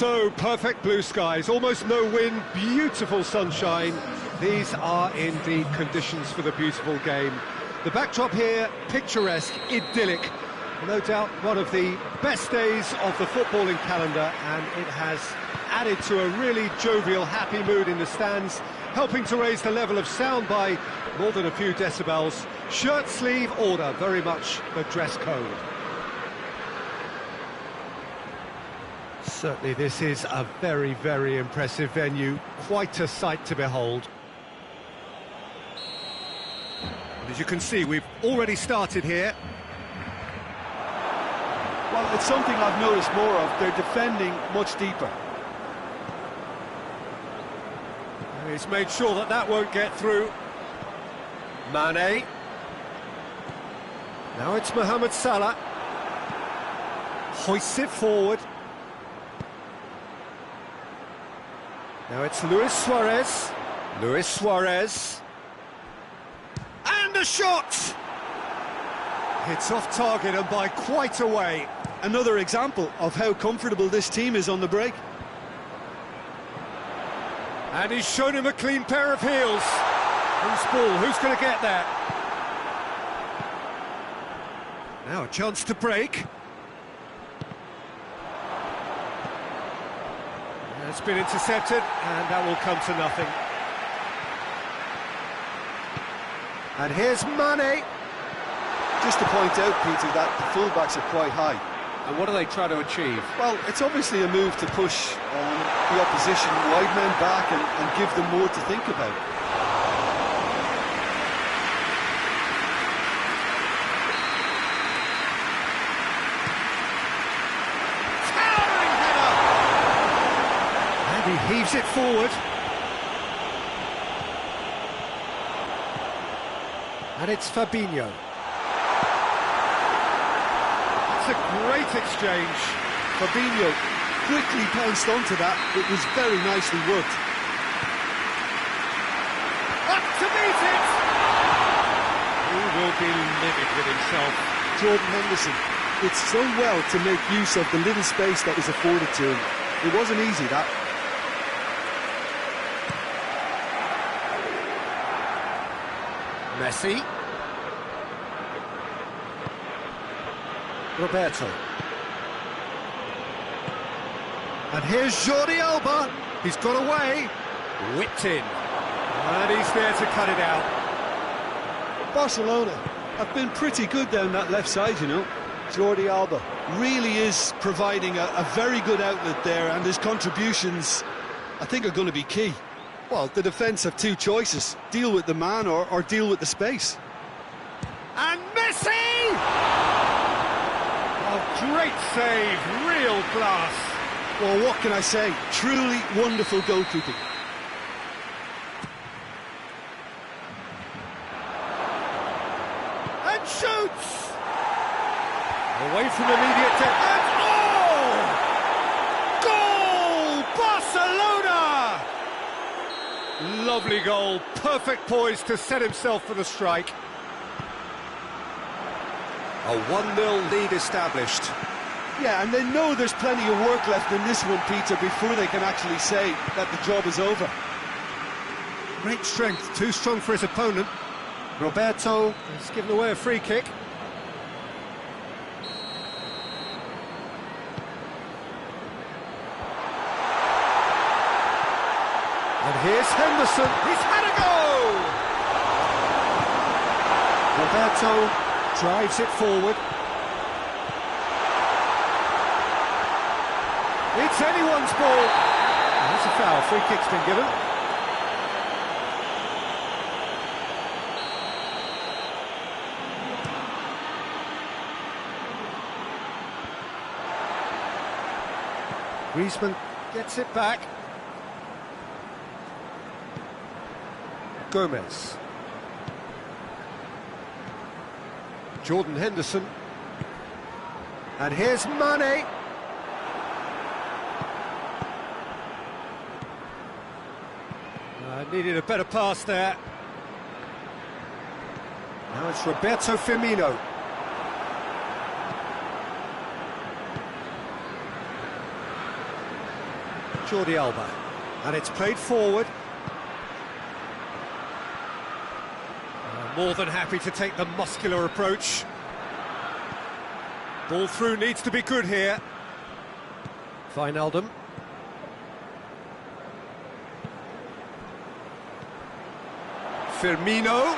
So, perfect blue skies, almost no wind, beautiful sunshine. These are indeed conditions for the beautiful game. The backdrop here, picturesque, idyllic. No doubt one of the best days of the footballing calendar, and it has added to a really jovial, happy mood in the stands, helping to raise the level of sound by more than a few decibels. Shirt sleeve order, very much the dress code. Certainly this is a very, very impressive venue, quite a sight to behold. And as you can see, we've already started here. Well, it's something I've noticed more of. They're defending much deeper. He's made sure that that won't get through. Mane. Now it's Mohamed Salah. Hoists it forward. Now it's Luis Suarez. Luis Suarez. And a shot! It's off target and by quite a way. Another example of how comfortable this team is on the break. And he's shown him a clean pair of heels. Who's ball? Who's going to get that? Now a chance to break. It's been intercepted, and that will come to nothing. And here's Mane. Just to point out, Peter, that the fullbacks are quite high. And what do they try to achieve? Well, it's obviously a move to push the opposition wide men back and give them more to think about. Towering header! And he heaves it forward. And it's Fabinho. A great exchange. Fabinho quickly pounced onto that. It was very nicely worked. Up to meet it! He will be livid with himself. Jordan Henderson did so well to make use of the little space that was afforded to him. It wasn't easy, that. Messi. Roberto. And here's Jordi Alba. He's got away. Whipped in. And he's there to cut it out. Barcelona have been pretty good down that left side, you know. Jordi Alba really is providing a very good outlet there, and his contributions, I think, are going to be key. Well, the defence have two choices. Deal with the man or deal with the space. And Messi! Great save, real class. Well, what can I say? Truly wonderful goalkeeping. And shoots! Away from immediate death. And oh! Goal! Barcelona! Lovely goal, perfect poise to set himself for the strike. A 1-0 lead established. Yeah, and they know there's plenty of work left in this one, Peter, before they can actually say that the job is over. Great strength, too strong for his opponent. Roberto has given away a free kick. And here's Henderson. He's had a go! Roberto drives it forward. It's anyone's ball. That's a foul. Free kick's been given. Griezmann gets it back. Gomez. Jordan Henderson. And here's Mane. Needed a better pass there. Now it's Roberto Firmino. Jordi Alba. And it's played forward. More than happy to take the muscular approach. Ball through needs to be good here. Wijnaldum. Firmino.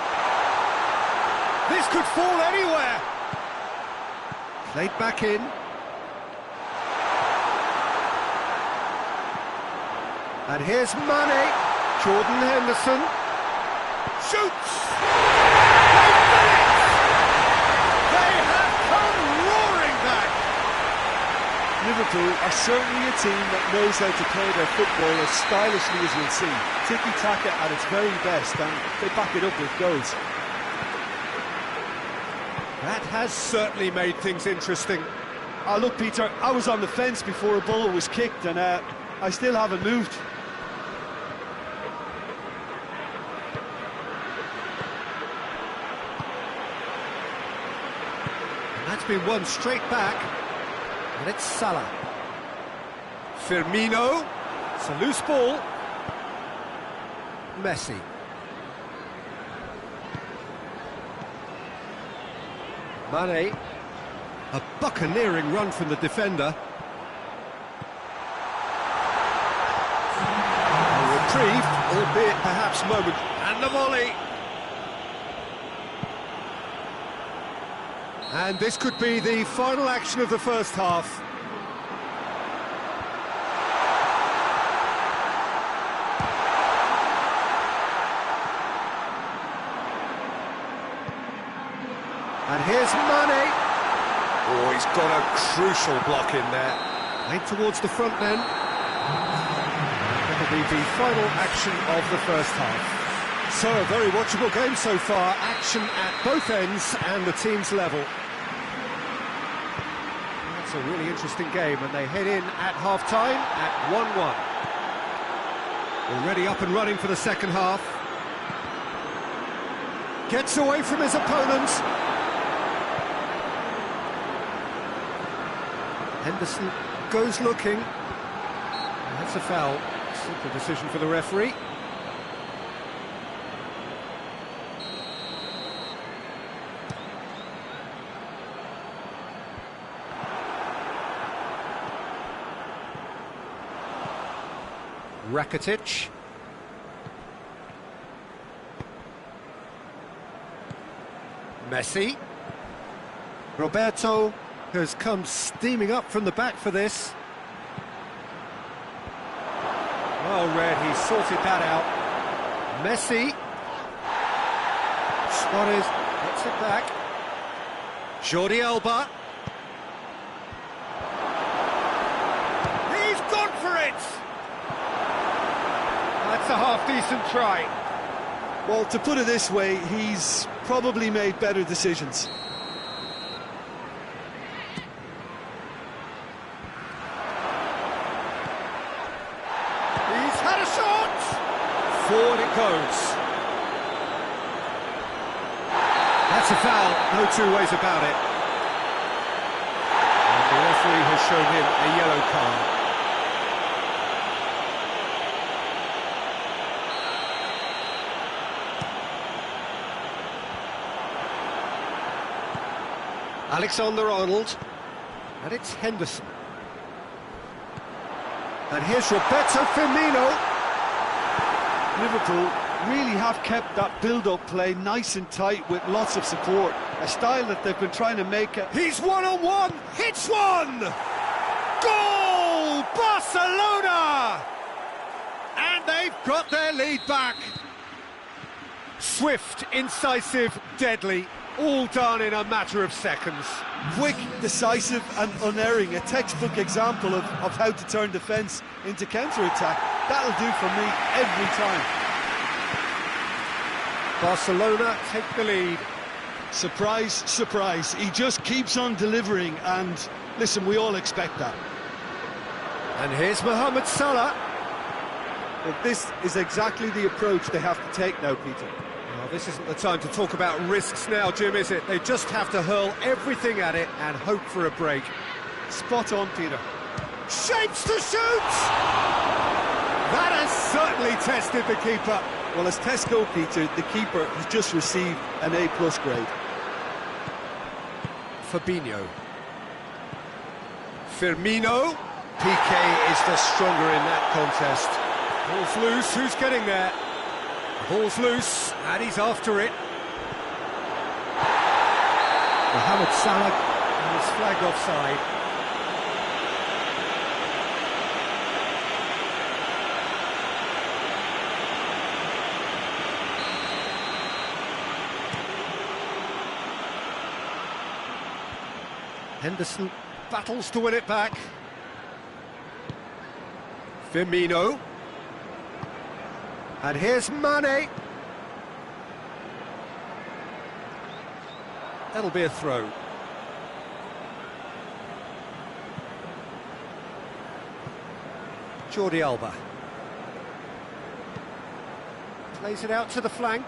This could fall anywhere. Played back in. And here's Mane. Jordan Henderson. Shoots! They've done it! They have come roaring back! Liverpool are certainly a team that knows how to play their football as stylishly as you'll see. Tiki-taka at its very best, and they back it up with goals. That has certainly made things interesting. Oh, look, Peter, I was on the fence before a ball was kicked, and I still haven't moved. And that's been won straight back, and it's Salah. Firmino, it's a loose ball. Messi. Mane, a buccaneering run from the defender. A reprieve, albeit perhaps moment, and the volley. And this could be the final action of the first half. And here's Mane. Oh, he's got a crucial block in there. Aimed towards the front then. That'll be the final action of the first half. So, a very watchable game so far. Action at both ends and the team's level. That's a really interesting game, and they head in at half-time at 1-1. Already up and running for the second half. Gets away from his opponent. Henderson goes looking. That's a foul. Simple decision for the referee. Rakitic. Messi. Roberto has come steaming up from the back for this. Well read, he sorted that out. Messi. Suarez gets it back. Jordi Alba. He's gone for it! That's a half-decent try. Well, to put it this way, he's probably made better decisions. Forward it goes. That's a foul, no two ways about it. And the referee has shown him a yellow card. Alexander-Arnold. And it's Henderson. And here's Roberto Firmino. Liverpool really have kept that build-up play nice and tight with lots of support, a style that they've been trying to make. He's one-on-one, hits one! Goal! Barcelona! And they've got their lead back. Swift, incisive, deadly, all done in a matter of seconds. Quick, decisive and unerring, a textbook example of how to turn defence into counter-attack. That'll do for me every time. Barcelona take the lead. Surprise, surprise. He just keeps on delivering, and listen, we all expect that. And here's Mohamed Salah. Well, this is exactly the approach they have to take now, Peter. Well, this isn't the time to talk about risks now, Jim, is it? They just have to hurl everything at it and hope for a break. Spot on, Peter. Shapes to shoot! That has certainly tested the keeper. Well, as tests go, Peter, the keeper has just received an A+ grade. Fabinho. Firmino. PK is the stronger in that contest. Ball's loose, who's getting there? The ball's loose, and he's after it. Mohamed Salah is flagged offside. Henderson battles to win it back. Firmino. And here's Mane. That'll be a throw. Jordi Alba. Plays it out to the flank.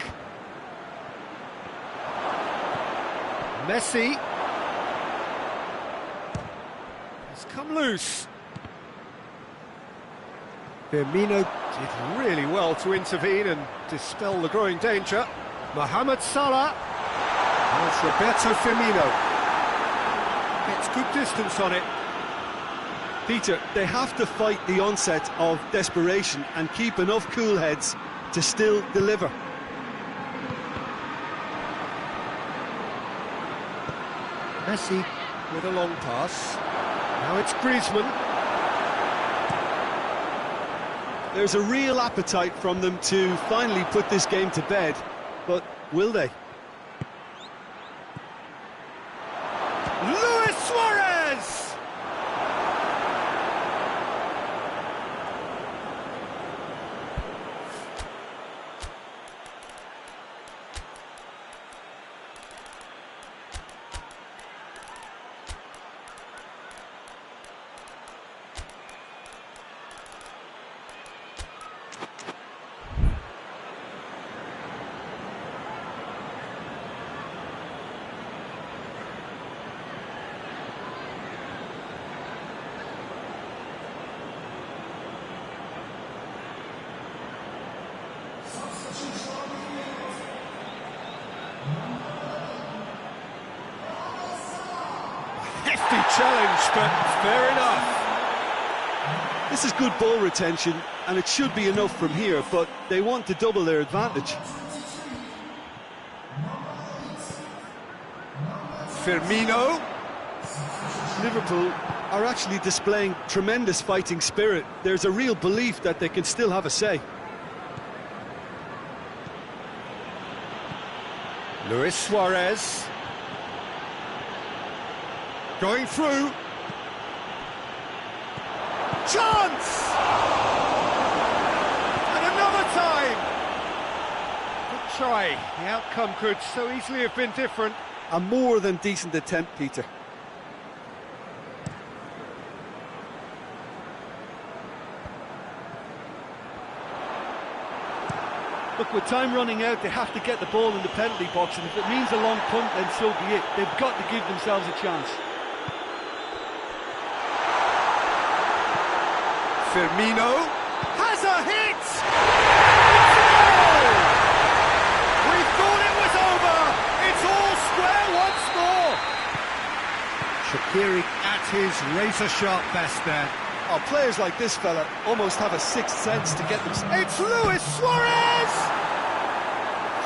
Messi. It's come loose. Firmino did really well to intervene and dispel the growing danger. Mohamed Salah. And it's Roberto Firmino. Gets good distance on it. Peter, they have to fight the onset of desperation and keep enough cool heads to still deliver. Messi with a long pass. Now it's Griezmann. There's a real appetite from them to finally put this game to bed, but will they? Luis Suarez! Hefty challenge, but fair enough. This is good ball retention, and it should be enough from here, but they want to double their advantage. Firmino. Liverpool are actually displaying tremendous fighting spirit. There's a real belief that they can still have a say. Luis Suarez. Going through. Chance! And another time! Good try. The outcome could so easily have been different. A more than decent attempt, Peter. Look, with time running out, they have to get the ball in the penalty box, and if it means a long punt, then so be it. They've got to give themselves a chance. Firmino has a hit! We thought it was over! It's all square once more! Shaqiri at his razor-sharp best there. Oh, players like this fella almost have a sixth sense to get them. It's Luis Suarez!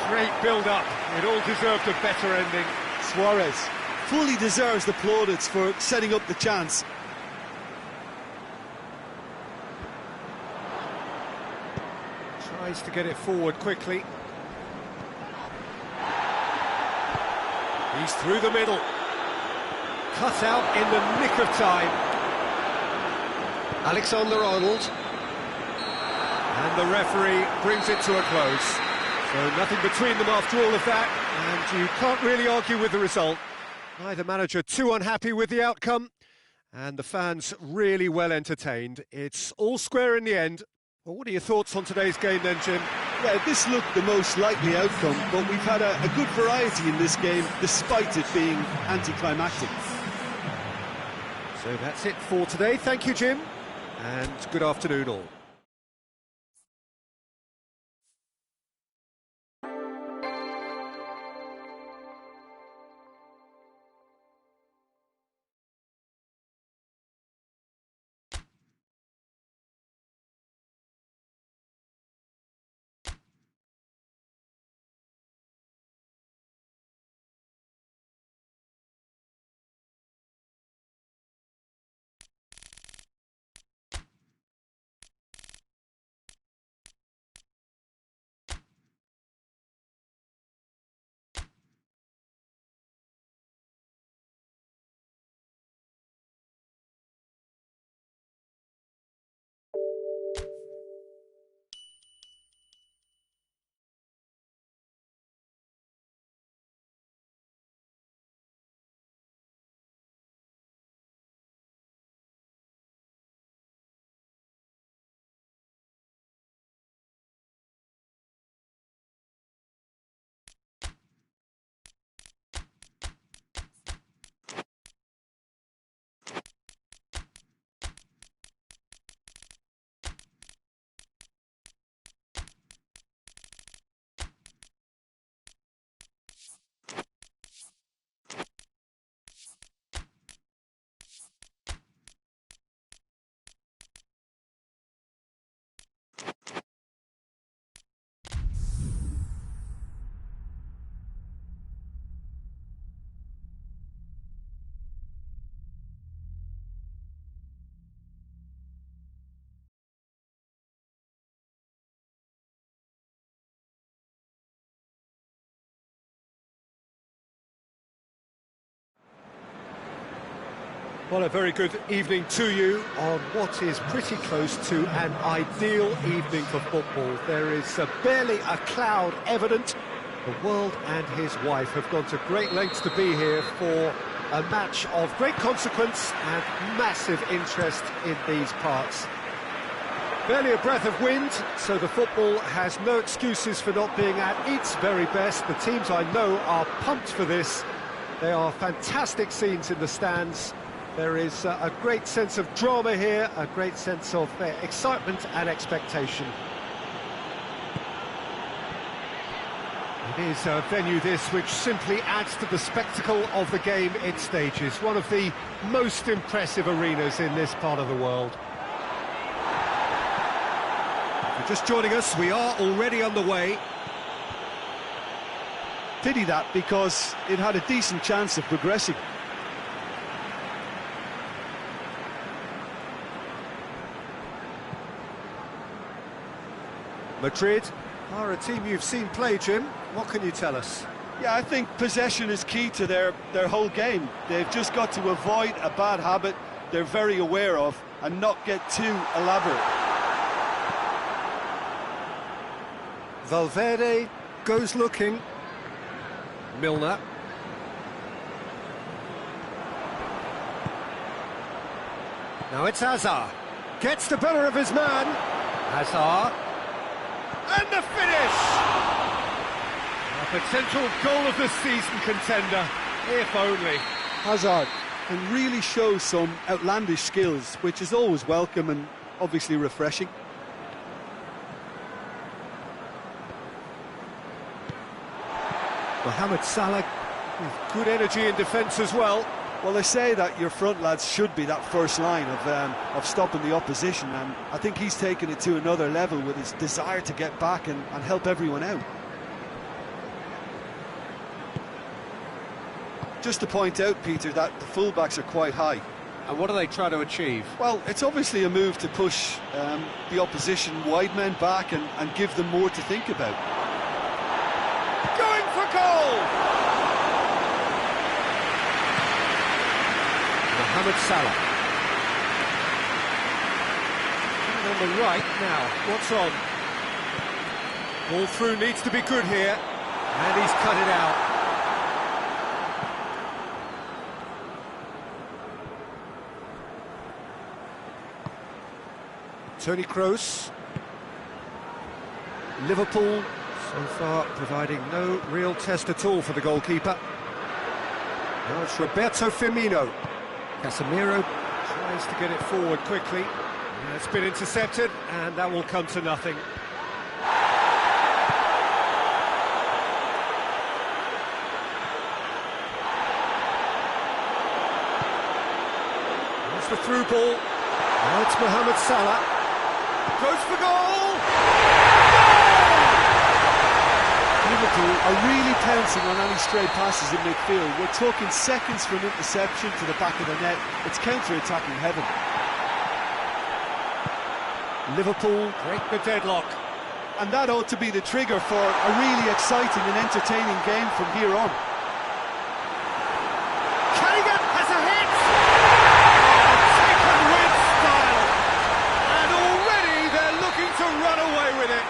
Great build-up. It all deserved a better ending. Suarez fully deserves the plaudits for setting up the chance. Tries to get it forward quickly. He's through the middle. Cut out in the nick of time. Alexander-Arnold. And the referee brings it to a close. So nothing between them after all of that, and you can't really argue with the result. Neither manager too unhappy with the outcome, and the fans really well entertained. It's all square in the end. Well, what are your thoughts on today's game then, Jim? Yeah, this looked the most likely outcome, but we've had a good variety in this game, despite it being anticlimactic. So that's it for today. Thank you, Jim, and good afternoon all. Well, a very good evening to you on what is pretty close to an ideal evening for football. There is barely a cloud evident. The world and his wife have gone to great lengths to be here for a match of great consequence and massive interest in these parts. Barely a breath of wind, so the football has no excuses for not being at its very best. The teams I know are pumped for this. They are fantastic scenes in the stands. There is a great sense of drama here, a great sense of excitement and expectation. It is a venue this which simply adds to the spectacle of the game it stages. One of the most impressive arenas in this part of the world. If you're just joining us, we are already underway. Pity that, because it had a decent chance of progressing. Madrid are a team you've seen play, Jim. What can you tell us? Yeah, I think possession is key to their whole game. They've just got to avoid a bad habit they're very aware of and not get too elaborate. Valverde goes looking. Milner. Now it's Hazard. Gets the better of his man. Hazard. And the finish! A potential goal of the season contender, if only. Hazard can really show some outlandish skills, which is always welcome and obviously refreshing. Mohamed Salah with good energy in defence as well. Well, they say that your front lads should be that first line of stopping the opposition, and I think he's taken it to another level with his desire to get back and help everyone out. Just to point out, Peter, that the fullbacks are quite high. And what do they try to achieve? Well, it's obviously a move to push the opposition wide men back and give them more to think about. Going for goal! Mohamed Salah. And on the right now, what's on? Ball through needs to be good here, and he's cut it out. Toni Kroos. Liverpool so far providing no real test at all for the goalkeeper. Now it's Roberto Firmino. Casemiro tries to get it forward quickly. It's been intercepted, and that will come to nothing. There's the through ball. Now it's Mohamed Salah. Goes for goal! Liverpool are really pouncing on any stray passes in midfield. We're talking seconds from interception to the back of the net. It's counter-attacking heaven. Liverpool break the deadlock. And that ought to be the trigger for a really exciting and entertaining game from here on. Carrigan has a hit! Taken with style. And already they're looking to run away with it.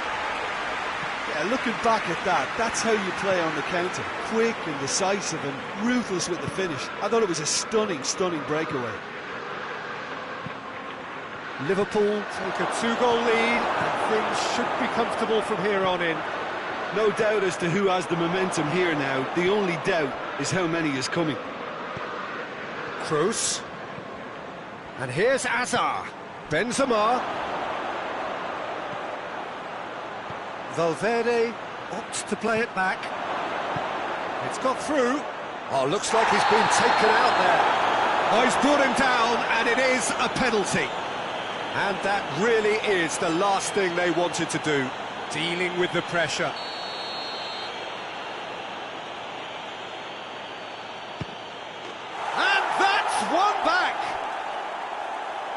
Looking back at that, that's how you play on the counter. Quick and decisive and ruthless with the finish. I thought it was a stunning, stunning breakaway. Liverpool take a 2-goal lead, and things should be comfortable from here on in. No doubt as to who has the momentum here now. The only doubt is how many is coming. Kroos. And here's Hazard. Benzema. Valverde opts to play it back. It's got through. Oh, looks like he's been taken out there. Oh, he's brought him down, and it is a penalty. And that really is the last thing they wanted to do, dealing with the pressure. And that's one back.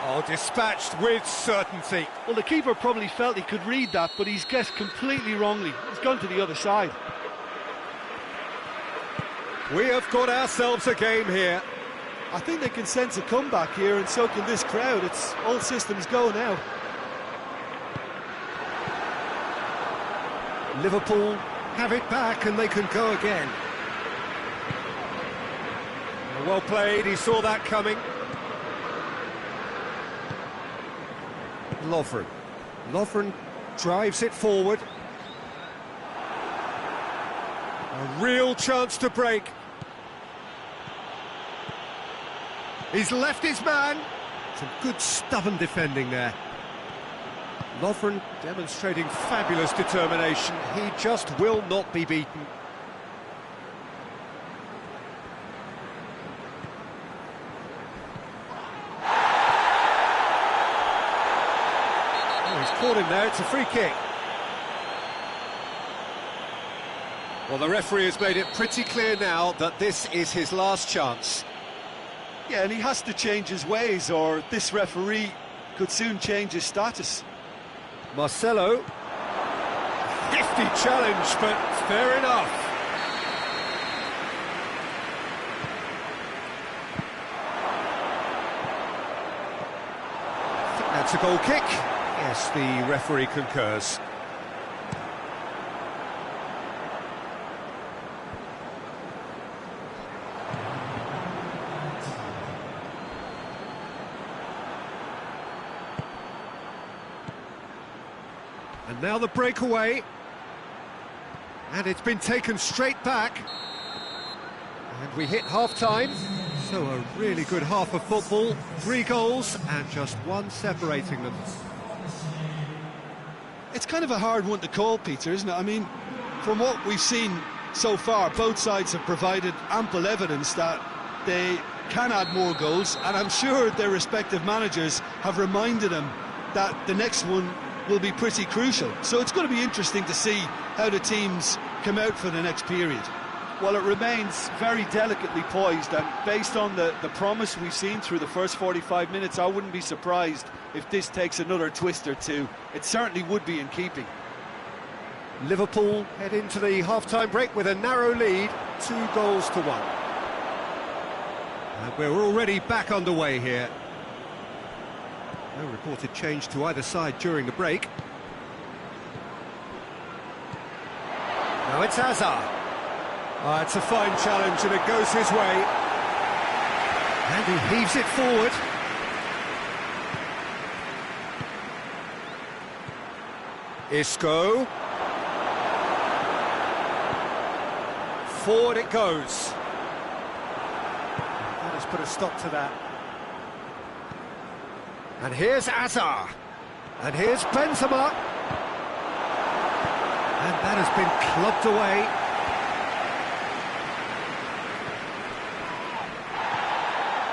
Oh, dispatched with certainty. Well, the keeper probably felt he could read that, but he's guessed completely wrongly. He's gone to the other side. We have got ourselves a game here. I think they can sense a comeback here, and so can this crowd. It's all systems go now. Liverpool have it back and they can go again. Well played, he saw that coming. Lovren drives it forward. A real chance to break. He's left his man. Some good stubborn defending there. Lovren demonstrating fabulous determination. He just will not be beaten. Oh, he's caught him there, it's a free kick. Well, the referee has made it pretty clear now that this is his last chance. Yeah, and he has to change his ways, or this referee could soon change his status. Marcelo. Hefty challenge, but fair enough. I think that's a goal kick. Yes, the referee concurs. And now the breakaway, and it's been taken straight back, and we hit half-time, so a really good half of football, 3 goals and just one separating them. It's kind of a hard one to call, Peter, isn't it? I mean, from what we've seen so far, both sides have provided ample evidence that they can add more goals, and I'm sure their respective managers have reminded them that the next one will be pretty crucial. So it's going to be interesting to see how the teams come out for the next period. Well, it remains very delicately poised, and based on the promise we've seen through the first 45 minutes, I wouldn't be surprised if this takes another twist or two. It certainly would be in keeping. Liverpool head into the half-time break with a narrow lead, 2 goals to 1. And we're already back underway here. No reported change to either side during the break. Now it's Hazard. It's a fine challenge and it goes his way. And he heaves it forward. Isco. Forward it goes. That has put a stop to that. And here's Hazard. And here's Benzema. And that has been clubbed away.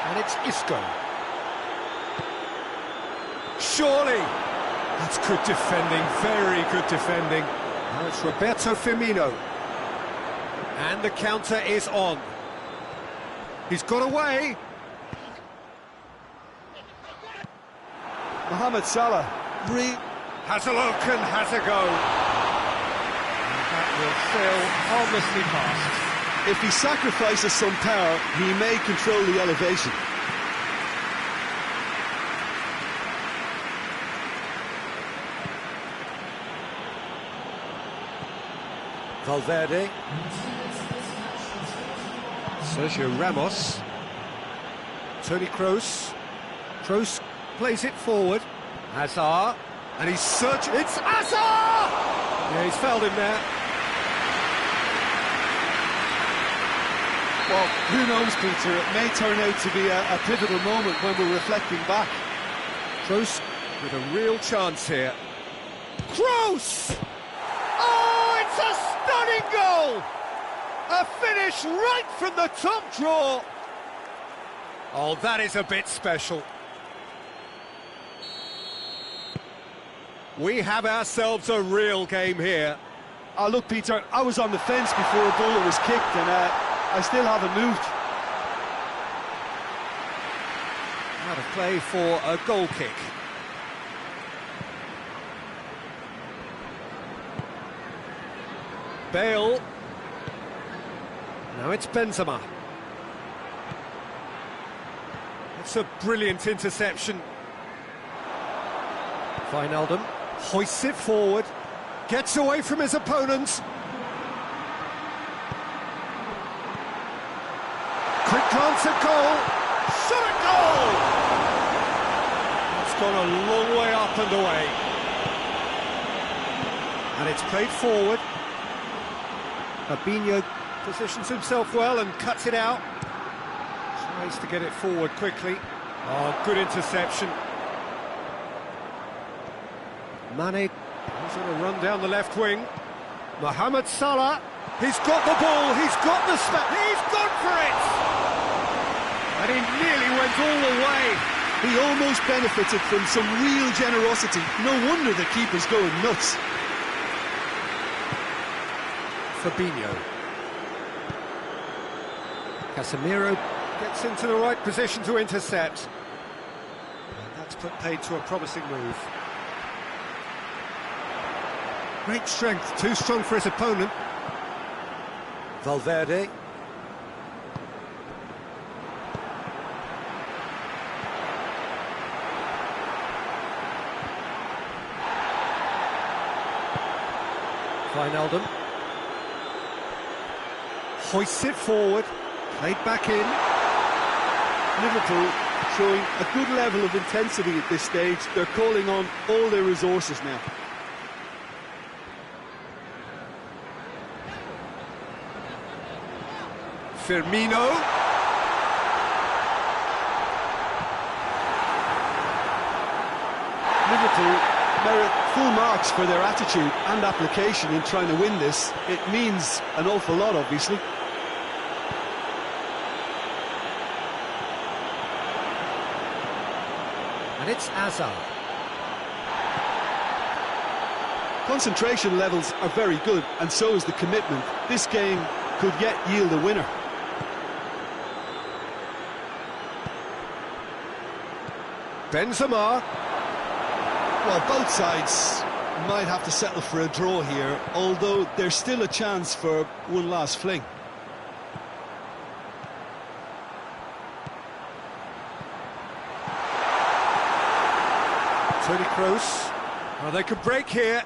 And it's Isco. Surely. That's good defending, very good defending. Now it's Roberto Firmino. And the counter is on. He's got away. Mohamed Salah has a look and has a go. And that will sail harmlessly past. If he sacrifices some power, he may control the elevation. Valverde. Sergio Ramos. Toni Kroos. Kroos plays it forward. Hazard. And he's searching. It's Hazard! Yeah, he's fouled him there. Well, who knows, Peter? It may turn out to be a pivotal moment when we're reflecting back. Kroos with a real chance here. Kroos! Oh, it's a stunning goal! A finish right from the top draw. Oh, that is a bit special. We have ourselves a real game here. Oh, look, Peter, I was on the fence before a ball was kicked, and I still haven't moved. Out of play for a goal kick. Bale. Now it's Benzema. That's a brilliant interception. Wijnaldum hoists it forward, gets away from his opponents. Quick glance at goal. Shot at goal! It's gone a long way up and away. And it's played forward. Fabinho positions himself well and cuts it out. Tries to get it forward quickly. Oh, good interception. Mane, he's on a run down the left wing. Mohamed Salah, he's got the ball, he's got the he's gone for it! And he nearly went all the way. He almost benefited from some real generosity. No wonder the keeper's going nuts. Fabinho. Casemiro gets into the right position to intercept. And that's put paid to a promising move. Great strength, too strong for his opponent. Valverde. Wijnaldum. Hoists it forward, played back in. Liverpool showing a good level of intensity at this stage. They're calling on all their resources now. Firmino. Liverpool merit full marks for their attitude and application in trying to win this. It means an awful lot, obviously. And it's Hazard. Concentration levels are very good, and so is the commitment. This game could yet yield a winner. Benzema. Well, both sides might have to settle for a draw here, although there's still a chance for one last fling. Toni Kroos. Well, they could break here.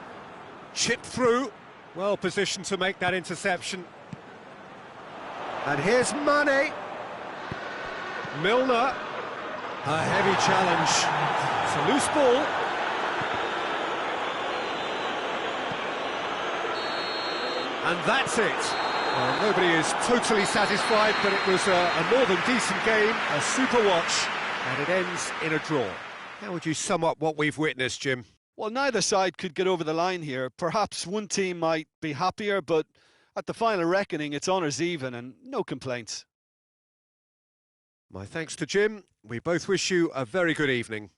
Chip through. Well positioned to make that interception. And here's Mane. Milner. A heavy challenge. It's a loose ball. And that's it. Well, nobody is totally satisfied, but it was a more than decent game, a super watch, and it ends in a draw. How would you sum up what we've witnessed, Jim? Well, neither side could get over the line here. Perhaps one team might be happier, but at the final reckoning, it's honours even and no complaints. My thanks to Jim. We both wish you a very good evening.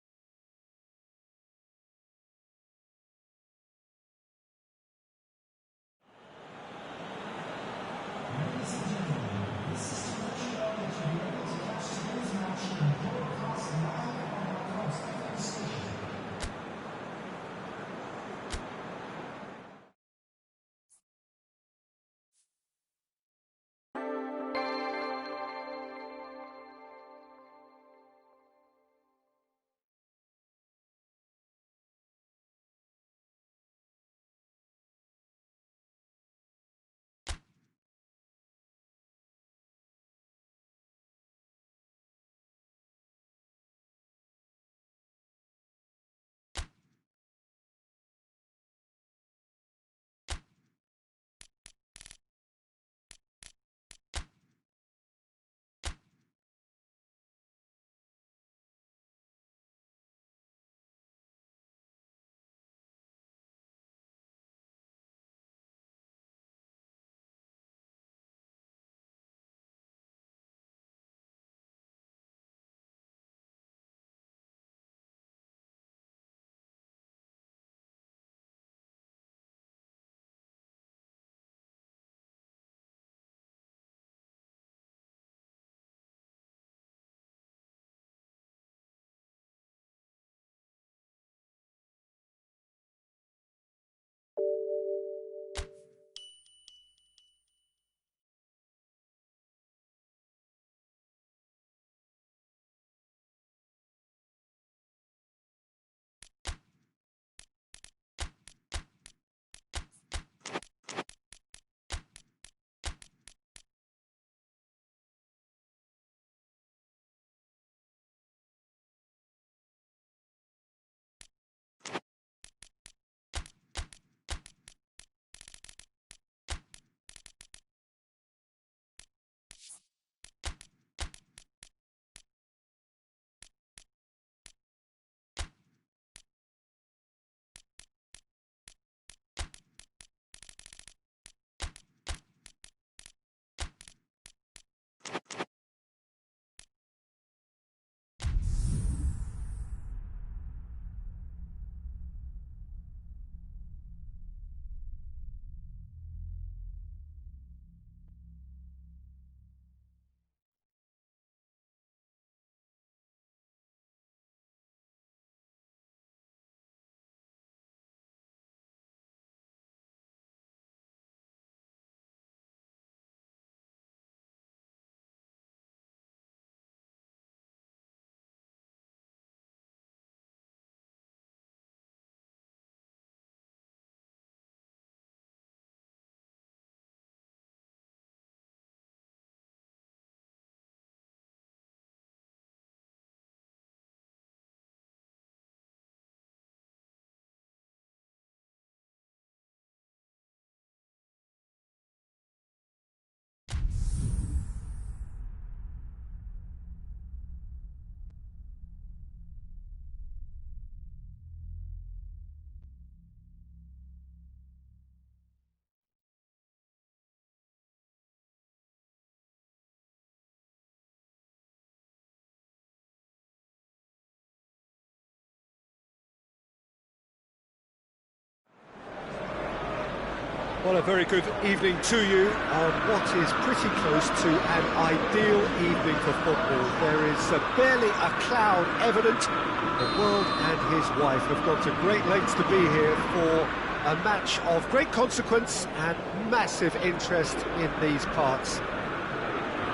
Well, a very good evening to you on what is pretty close to an ideal evening for football. There is barely a cloud evident. The world and his wife have gone to great lengths to be here for a match of great consequence and massive interest in these parts.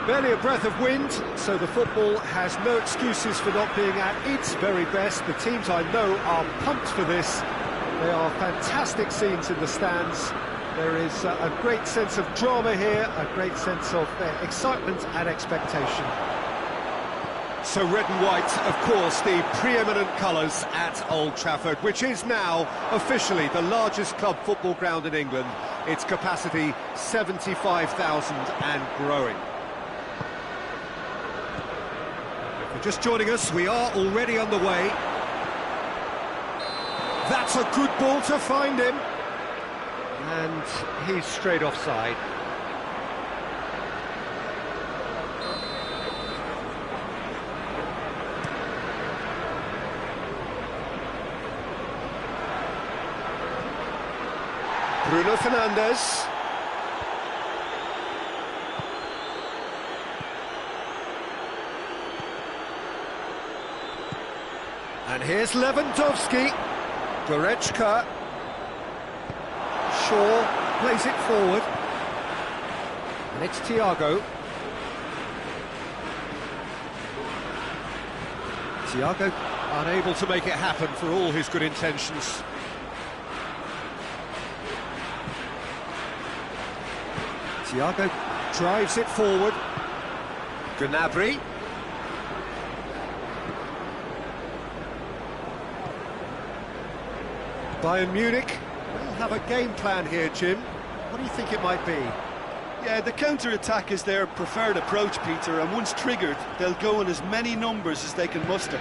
Barely a breath of wind, so the football has no excuses for not being at its very best. The teams I know are pumped for this. They are fantastic scenes in the stands. There is a great sense of drama here, a great sense of excitement and expectation. So red and white, of course, the preeminent colours at Old Trafford, which is now officially the largest club football ground in England. Its capacity 75,000 and growing. If you're just joining us, we are already on the way. That's a good ball to find him. And he's straight offside. Bruno Fernandes. And here's Lewandowski. Goretzka. Shaw plays it forward, and it's Thiago. Thiago unable to make it happen for all his good intentions. Thiago drives it forward. Gnabry. Bayern Munich will have a game plan here, Jim. What do you think it might be? Yeah, the counter-attack is their preferred approach, Peter, and once triggered, they'll go in as many numbers as they can muster.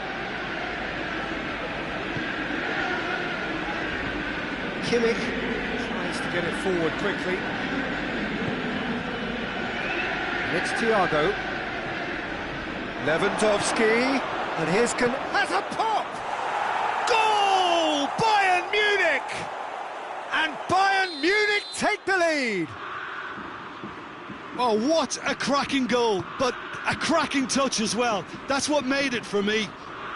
Kimmich tries to get it forward quickly. And it's Thiago. Lewandowski. And here's has a pop! Goal! Bayern Munich! And Bayern Munich take the lead! Oh, what a cracking goal, but a cracking touch as well. That's what made it for me.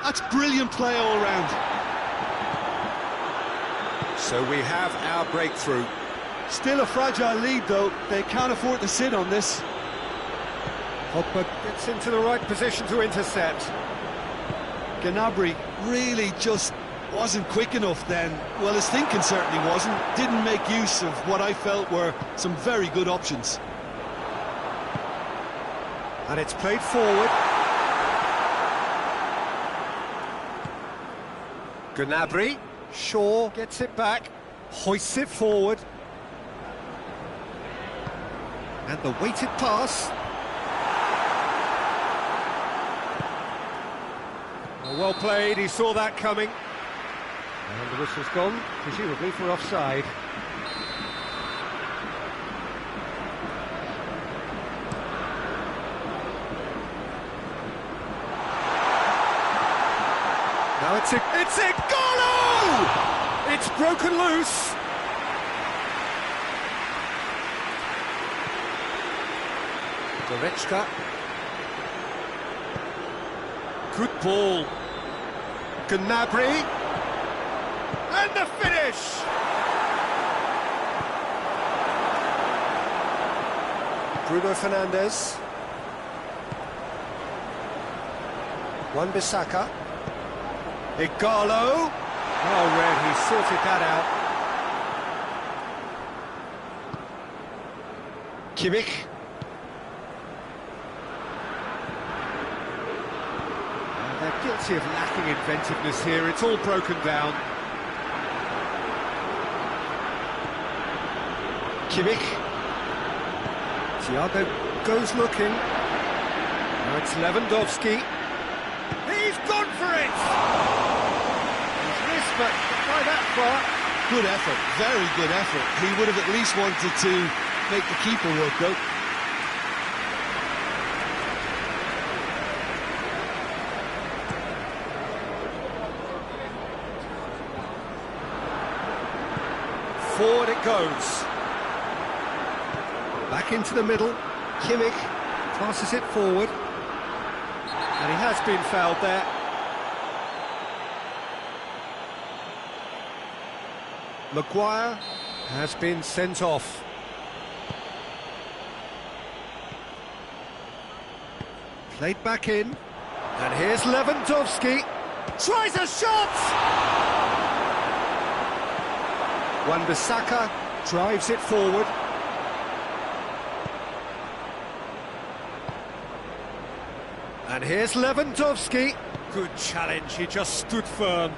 That's brilliant play all round. So we have our breakthrough. Still a fragile lead, though. They can't afford to sit on this. Pogba gets into the right position to intercept. Gnabry really just wasn't quick enough then. Well, his thinking certainly wasn't. Didn't make use of what I felt were some very good options. And it's played forward. Gnabry. Shaw gets it back. Hoists it forward. And the weighted pass. Well played, he saw that coming. And the whistle's gone, presumably for offside. Now it's a goal! It's broken loose. Goretzka. Good ball. Gnabry. And the finish! Bruno Fernandes. Wan-Bissaka. Igalo. Oh, Red, he sorted that out. Kimmich. They're guilty of lacking inventiveness here. It's all broken down. Kimmich. Thiago goes looking. Now it's Lewandowski. He's gone for it! He's missed, but by that far. Good effort, very good effort. He would have at least wanted to make the keeper work, though. Forward it goes. Back into the middle. Kimmich passes it forward. And he has been fouled there. Maguire has been sent off. Played back in. And here's Lewandowski. Tries a shot! Wan-Bissaka drives it forward. And here's Lewandowski. Good challenge, he just stood firm.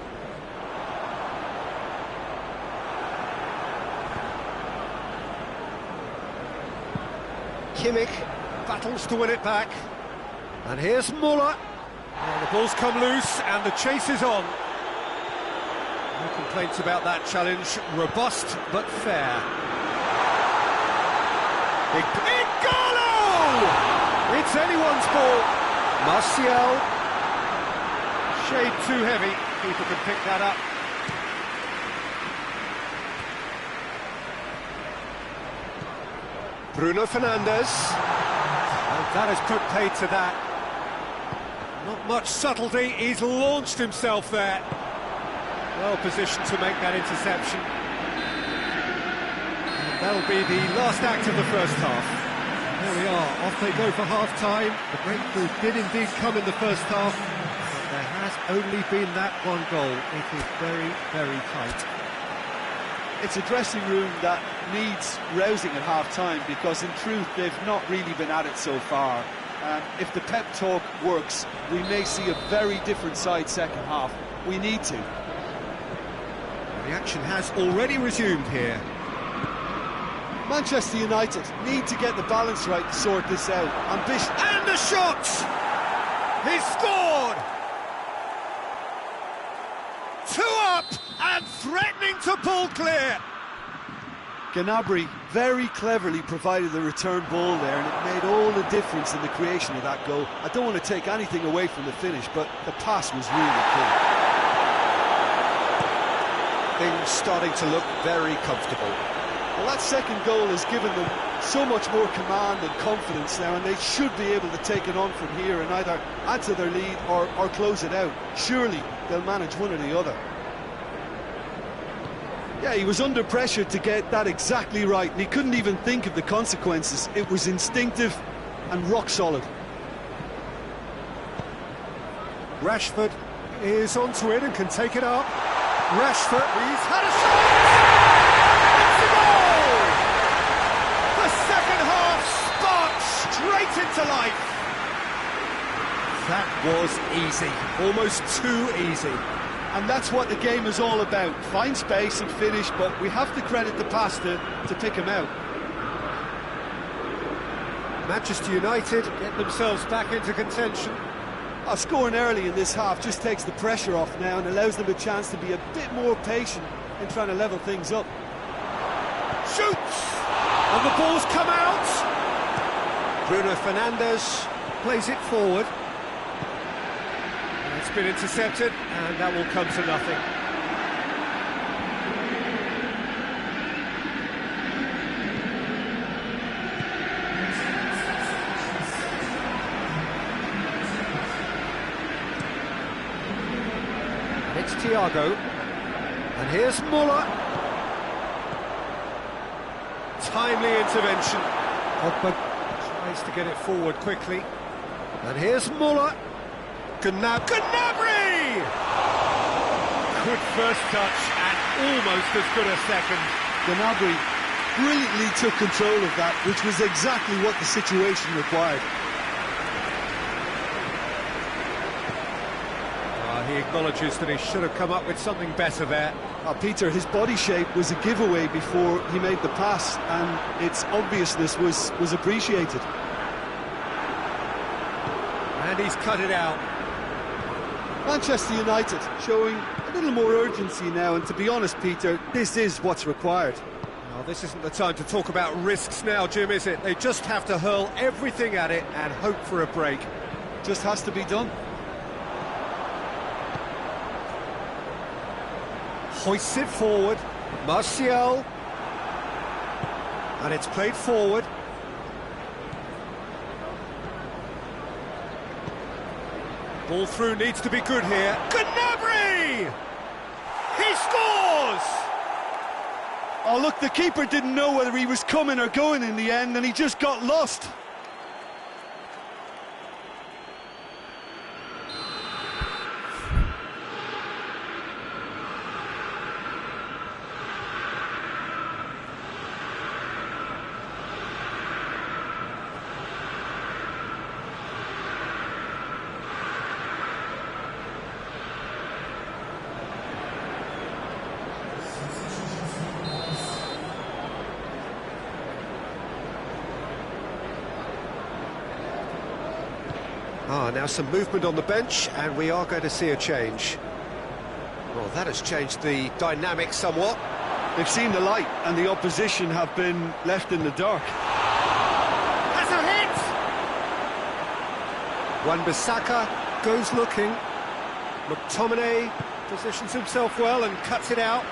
Kimmich battles to win it back. And here's Muller. Well, the ball's come loose and the chase is on. No complaints about that challenge. Robust but fair. Igalo! It's anyone's ball. Martial. Shade too heavy. Keeper can pick that up. Bruno Fernandes. And that has put paid to that. Not much subtlety, he's launched himself there. Well positioned to make that interception. And that'll be the last act of the first half. There we are, off they go for half-time. The breakthrough did indeed come in the first half, but there has only been that one goal. It is very, very tight. It's a dressing room that needs rousing at half-time, because in truth they've not really been at it so far. If the pep talk works, we may see a very different side second half. We need to. The action has already resumed here. Manchester United need to get the balance right to sort this out. Ambition. And the shot! He's scored! 2 up and threatening to pull clear. Gnabry very cleverly provided the return ball there, and it made all the difference in the creation of that goal. I don't want to take anything away from the finish, but the pass was really key. Things starting to look very comfortable. Well, that second goal has given them so much more command and confidence now, and they should be able to take it on from here and either add to their lead or close it out. Surely they'll manage one or the other. Yeah, he was under pressure to get that exactly right, and he couldn't even think of the consequences. It was instinctive and rock solid. Rashford is onto it and can take it up. Rashford, he's had a shot! It's a goal! The second half sparked straight into life. That was easy, almost too easy. And that's what the game is all about. Find space and finish, but we have to credit the pass to pick him out. Manchester United get themselves back into contention. Scoring early in this half just takes the pressure off now and allows them a chance to be a bit more patient in trying to level things up. Shoots! And the ball's come out! Bruno Fernandes plays it forward. It's been intercepted, and that will come to nothing. And it's Thiago. And here's Muller. Timely intervention. Pogba tries to get it forward quickly. And here's Muller. Gnabry! Good first touch and almost as good a second. Gnabry brilliantly took control of that, which was exactly what the situation required. He acknowledges that he should have come up with something better there. Peter, his body shape was a giveaway before he made the pass, and its obviousness was appreciated. And he's cut it out. Manchester United showing a little more urgency now, and to be honest, Peter, this is what's required. Well, this isn't the time to talk about risks now, Jim, is it? They just have to hurl everything at it and hope for a break. Just has to be done. Hoists it forward. Martial. And it's played forward. Ball through needs to be good here. Gnabry! He scores! Oh, look, the keeper didn't know whether he was coming or going in the end, and he just got lost. Now some movement on the bench, and we are going to see a change. Well, that has changed the dynamic somewhat. They've seen the light, and the opposition have been left in the dark. Has a hit! Wan-Bissaka goes looking. McTominay positions himself well and cuts it out.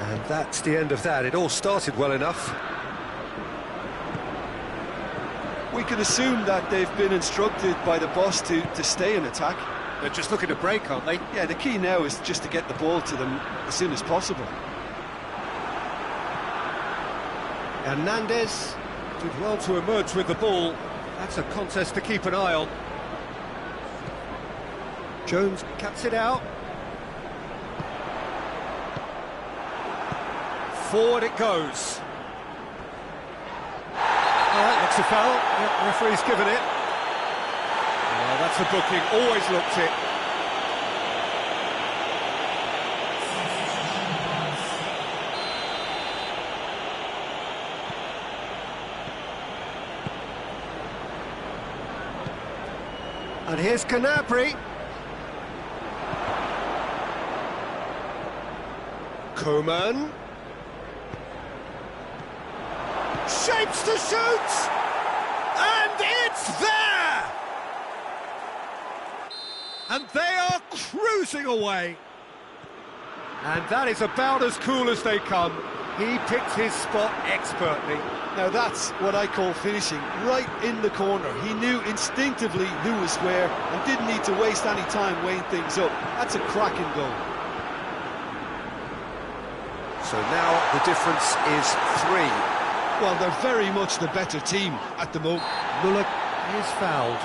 And that's the end of that. It all started well enough. We can assume that they've been instructed by the boss to stay in attack. They're just looking to break, aren't they? Yeah, the key now is just to get the ball to them as soon as possible. Hernandez did well to emerge with the ball. That's a contest to keep an eye on. Jones cuts it out. Forward it goes. Looks a foul. Yep, referee's given it. Oh, that's a booking. Always looked it. And here's Gnabry. Coman. Shapes to shoot! And it's there! And they are cruising away. And that is about as cool as they come. He picked his spot expertly. Now that's what I call finishing, right in the corner. He knew instinctively who was where and didn't need to waste any time weighing things up. That's a cracking goal. So now the difference is 3. Well, they're very much the better team at the moment. Muller is fouled.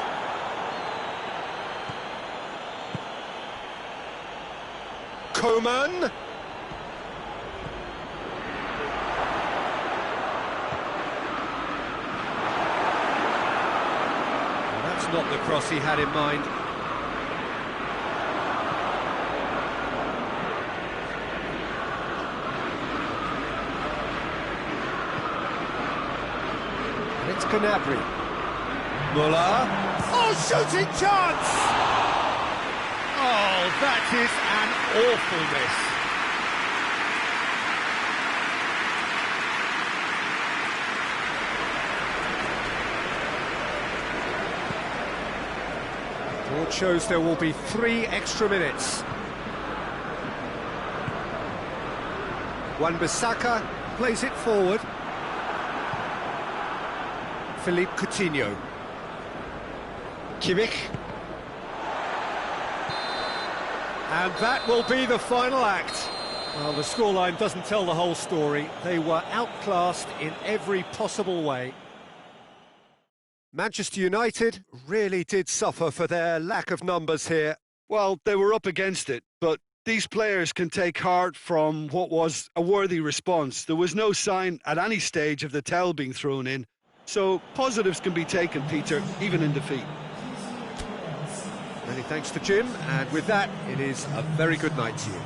Coman. Well, that's not the cross he had in mind. It's Gnabry. Muller. Oh, shooting chance! Oh, that is an awful miss. Board shows there will be 3 extra minutes. Wan-Bissaka plays it forward. Philippe Coutinho. Kimmich. And that will be the final act. Well, the scoreline doesn't tell the whole story. They were outclassed in every possible way. Manchester United really did suffer for their lack of numbers here. Well, they were up against it, but these players can take heart from what was a worthy response. There was no sign at any stage of the towel being thrown in. So positives can be taken, Peter, even in defeat. Many thanks to Jim, and with that, it is a very good night to you.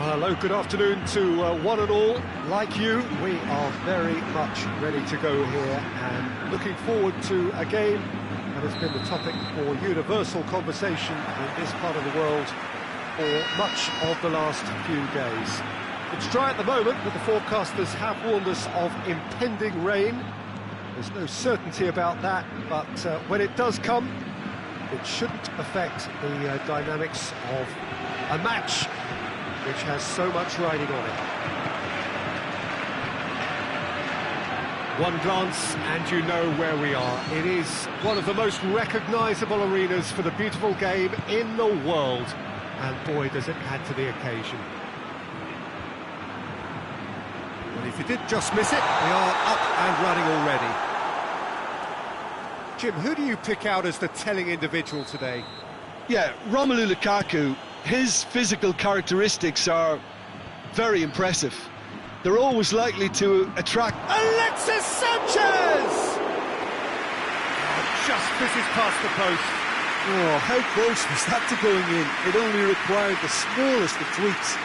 Well, hello, good afternoon to one and all. Like you, we are very much ready to go here and looking forward to a game that has been the topic for universal conversation in this part of the world for much of the last few days. It's dry at the moment, but the forecasters have warned us of impending rain. There's no certainty about that, but when it does come, it shouldn't affect the dynamics of a match which has so much riding on it. One glance and you know where we are. It is one of the most recognisable arenas for the beautiful game in the world. And boy, does it add to the occasion. But if you did just miss it, we are up and running already. Jim, who do you pick out as the telling individual today? Yeah, Romelu Lukaku. His physical characteristics are very impressive. They're always likely to attract... Alexis Sanchez! Oh, just misses past the post. Oh, how close was that to going in? It only required the smallest of tweaks.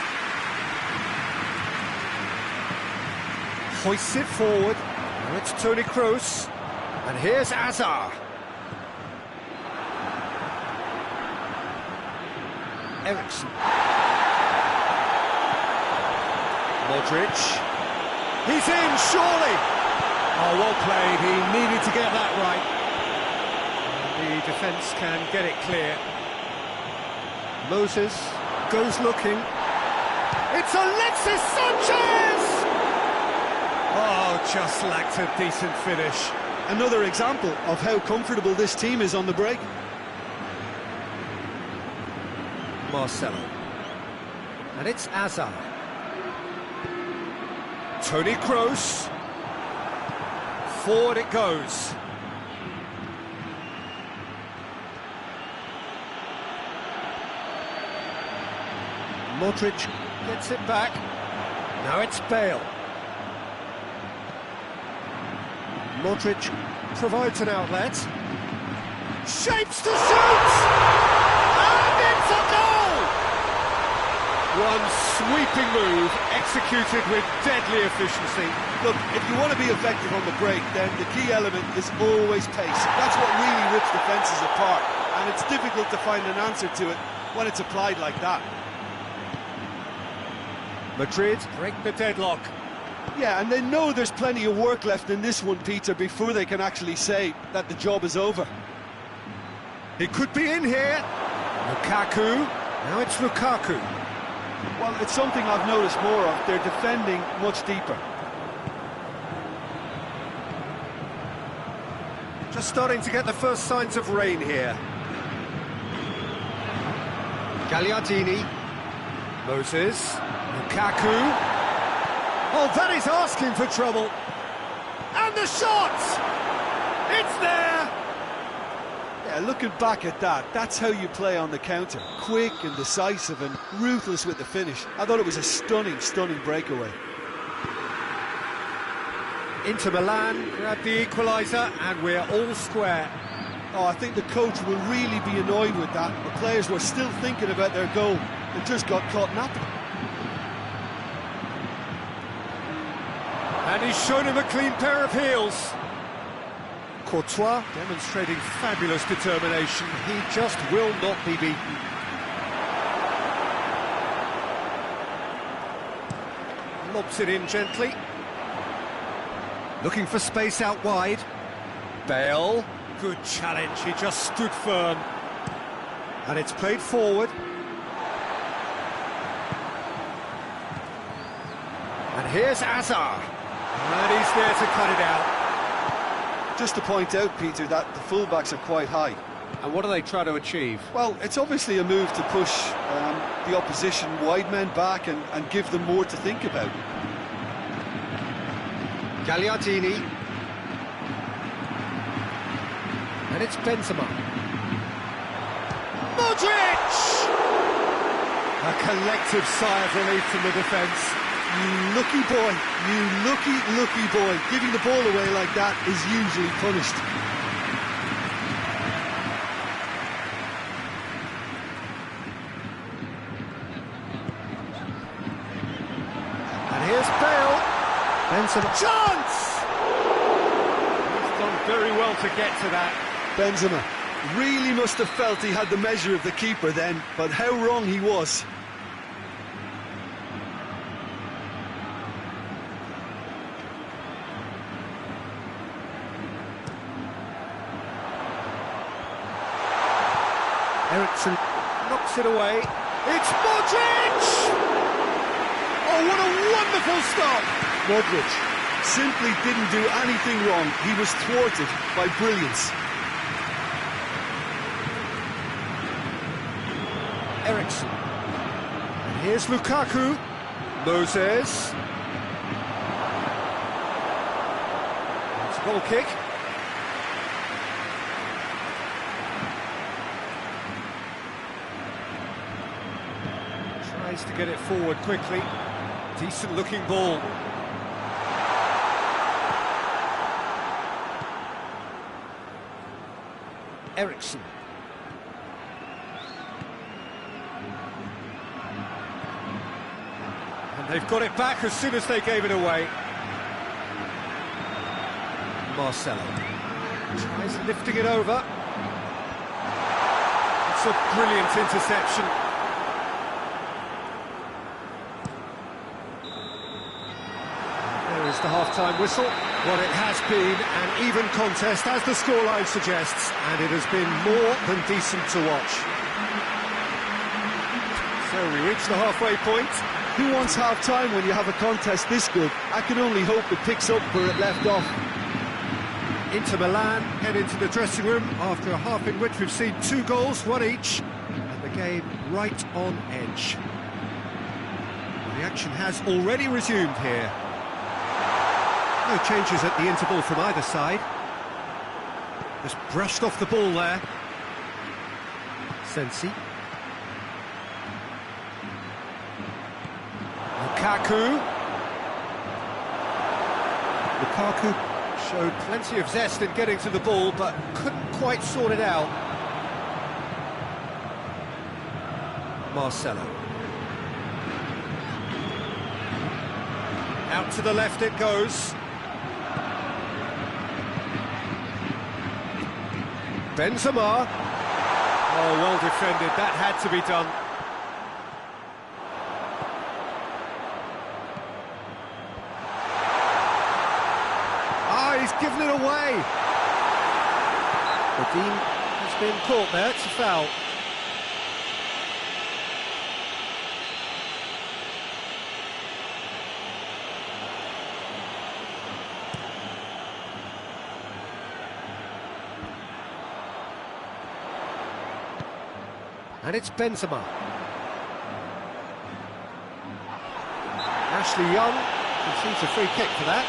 Hoists it forward. Now it's Toni Kroos. And here's Hazard. Eriksson. Modric. He's in, surely! Oh, well played. He needed to get that right. And the defence can get it clear. Moses goes looking. It's Alexis Sanchez! Oh, just lacked a decent finish. Another example of how comfortable this team is on the break. Marcelo. And it's Hazard. Toni Kroos. Forward it goes. Modric gets it back. Now it's Bale. Modric provides an outlet. Shapes to shoot! And it's a goal! One sweeping move, executed with deadly efficiency. Look, if you want to be effective on the break, then the key element is always pace. That's what really rips defences apart, and it's difficult to find an answer to it when it's applied like that. Madrid break the deadlock. Yeah, and they know there's plenty of work left in this one, Peter, before they can actually say that the job is over. He could be in here. Lukaku. Now it's Lukaku. Well, it's something I've noticed more of. They're defending much deeper. Just starting to get the first signs of rain here. Gagliardini. Moses. Lukaku. Oh, that is asking for trouble. And the shot! It's there! Yeah, looking back at that, that's how you play on the counter. Quick and decisive and ruthless with the finish. I thought it was a stunning, stunning breakaway. Inter Milan grab the equaliser and we're all square. Oh, I think the coach will really be annoyed with that. The players were still thinking about their goal and just got caught napping. And he's shown him a clean pair of heels. Courtois demonstrating fabulous determination. He just will not be beaten. Lobs it in gently. Looking for space out wide. Bale. Good challenge. He just stood firm. And it's played forward. And here's Hazard. And he's there to cut it out. Just to point out, Peter, that the fullbacks are quite high. And what do they try to achieve? Well, it's obviously a move to push the opposition wide men back and give them more to think about. Gagliardini. And it's Benzema. Modric! A collective sigh of relief from the defence. You lucky boy, you lucky boy. Giving the ball away like that is usually punished. Benzema. Chance! He's done very well to get to that. Benzema really must have felt he had the measure of the keeper then, but how wrong he was. Ericsson knocks it away. It's Modric! Oh, what a wonderful stop! Modric simply didn't do anything wrong. He was thwarted by brilliance. Ericsson. And here's Lukaku. Moses. It's a goal kick. Tries to get it forward quickly. Decent looking ball. Ericsson. And they've got it back as soon as they gave it away. Marcelo tries lifting it over. It's a brilliant interception. There is the half-time whistle. What it has been an even contest, as the scoreline suggests, and it has been more than decent to watch. So we reach the halfway point. Who wants half-time when you have a contest this good? I can only hope it picks up where it left off. Inter Milan head into the dressing room after a half in which we've seen 2 goals, 1 each, and the game right on edge. The action has already resumed here. No changes at the interval from either side. Just brushed off the ball there. Sensi. Lukaku showed plenty of zest in getting to the ball, but couldn't quite sort it out. Marcelo. Out to the left it goes. Benzema. Oh, well defended. That had to be done. He's given it away. Dean has been caught there, it's a foul. And it's Benzema. Ashley Young concedes a free kick for that.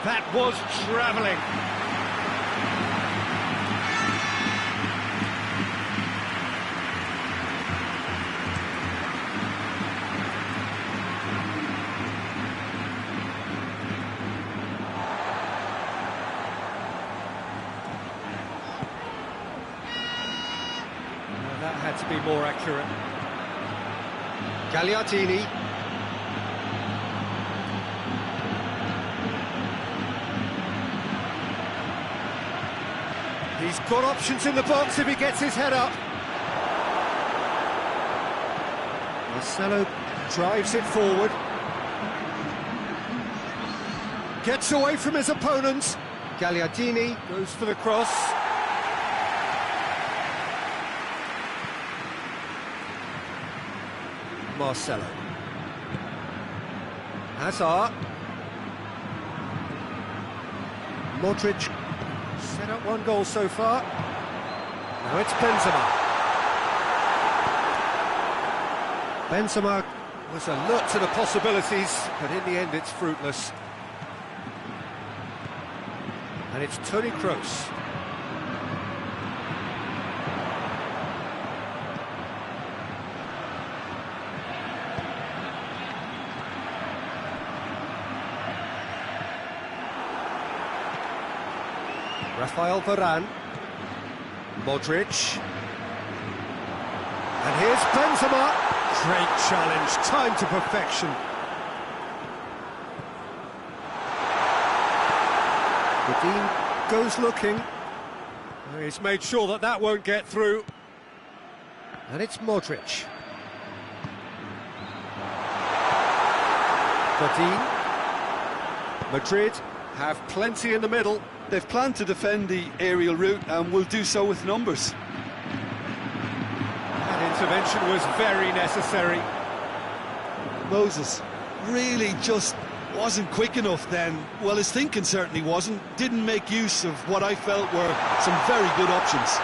That was travelling. That had to be more accurate. Gagliardini. He's got options in the box if he gets his head up. Marcelo drives it forward. Gets away from his opponent. Gagliardini goes for the cross. Marcelo. Hazard. Modric. Set up 1 goal so far. Now it's Benzema. Benzema was alert to the possibilities, but in the end it's fruitless. And it's Toni Kroos. Rafael Varane. Modric. And here's Benzema. Great challenge, time to perfection. Godin goes looking. He's made sure that that won't get through. And it's Modric. Godin. Madrid have plenty in the middle. They've planned to defend the aerial route and will do so with numbers. That intervention was very necessary. Moses really just wasn't quick enough then. Well, his thinking certainly wasn't. Didn't make use of what I felt were some very good options.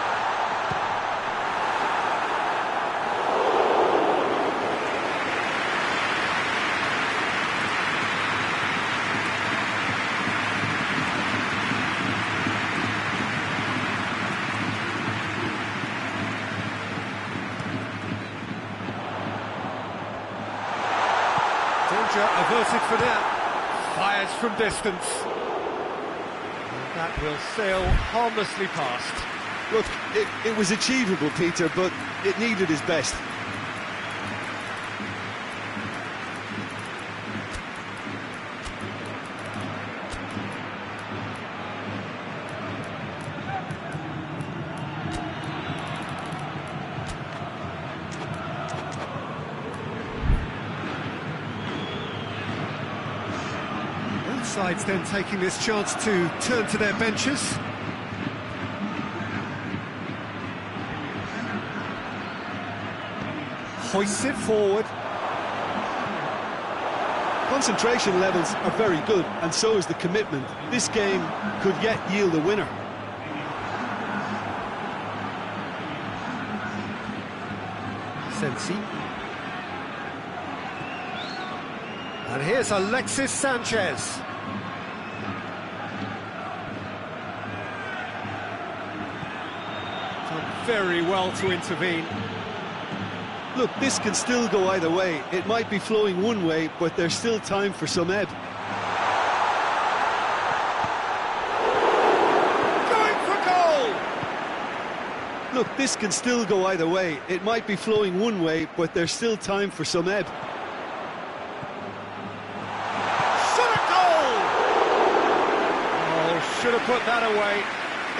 Danger averted for now. Fires from distance. And that will sail harmlessly past. Look, it was achievable, Peter, but it needed his best. Sides then taking this chance to turn to their benches. Hoists it forward. Concentration levels are very good, and so is the commitment. This game could yet yield a winner. Sensi. And here's Alexis Sanchez. Done very well to intervene. Look, this can still go either way. It might be flowing one way, but there's still time for some ebb. Going for goal! Look, this can still go either way. It might be flowing one way, but there's still time for some ebb. Should have put that away.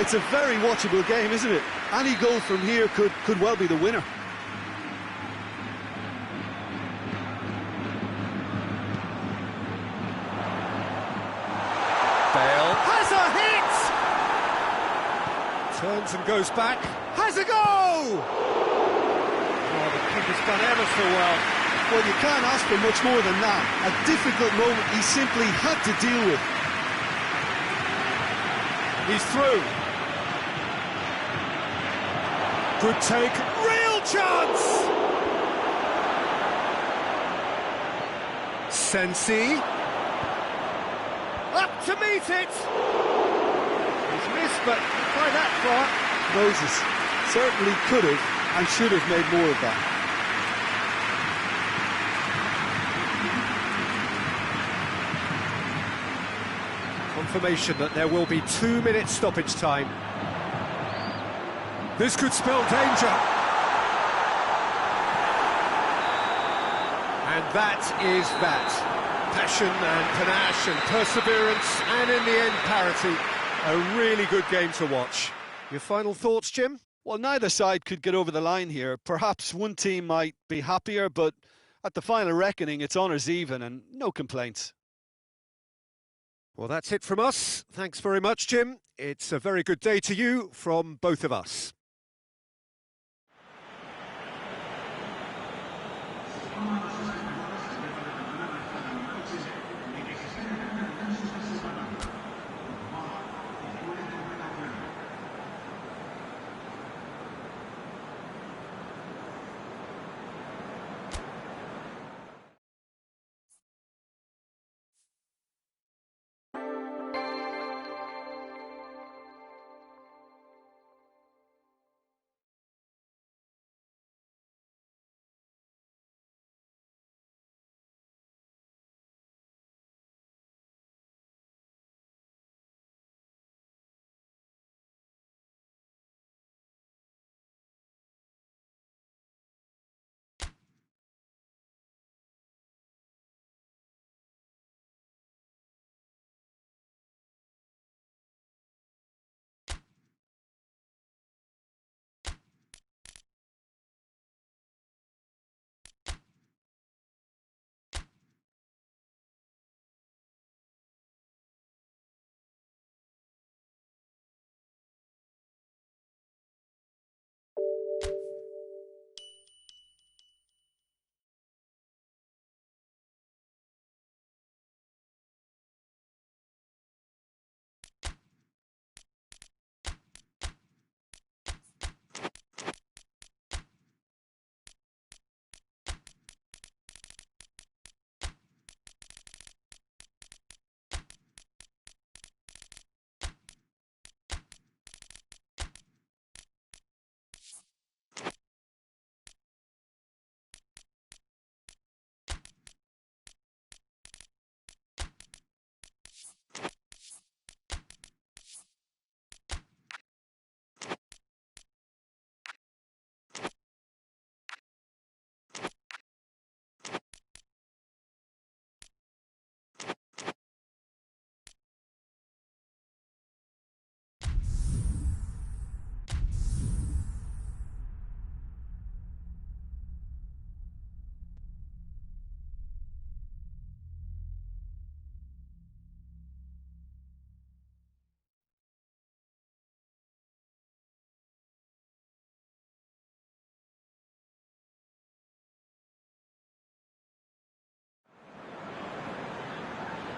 It's a very watchable game, isn't it? Any goal from here could well be the winner. Bale has a hit! Turns and goes back. Has a go! Oh, the keeper's done ever so well. Well, you can't ask for much more than that. A difficult moment he simply had to deal with. He's through. Good take. Real chance! Sensi. Up to meet it! He's missed, but not by that far. Moses certainly could have and should have made more of that. Confirmation that there will be 2 minutes stoppage time. This could spell danger. And that is that. Passion and panache and perseverance, and in the end, parity. A really good game to watch. Your final thoughts, Jim? Well, neither side could get over the line here. Perhaps one team might be happier, but at the final reckoning, it's honours even and no complaints. Well, that's it from us. Thanks very much, Jim. It's a very good day to you from both of us.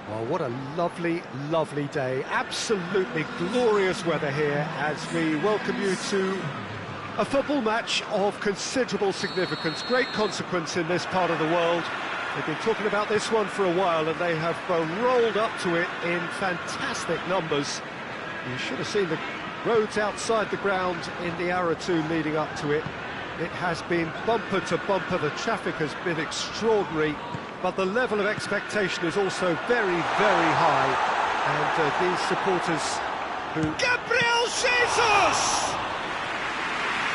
Well, what a lovely, lovely day. Absolutely glorious weather here as we welcome you to a football match of considerable significance, great consequence in this part of the world. They've been talking about this one for a while and they have rolled up to it in fantastic numbers. You should have seen the roads outside the ground in the hour or two leading up to it. It has been bumper to bumper, the traffic has been extraordinary, but the level of expectation is also very, very high. And these supporters who... Gabriel Jesus!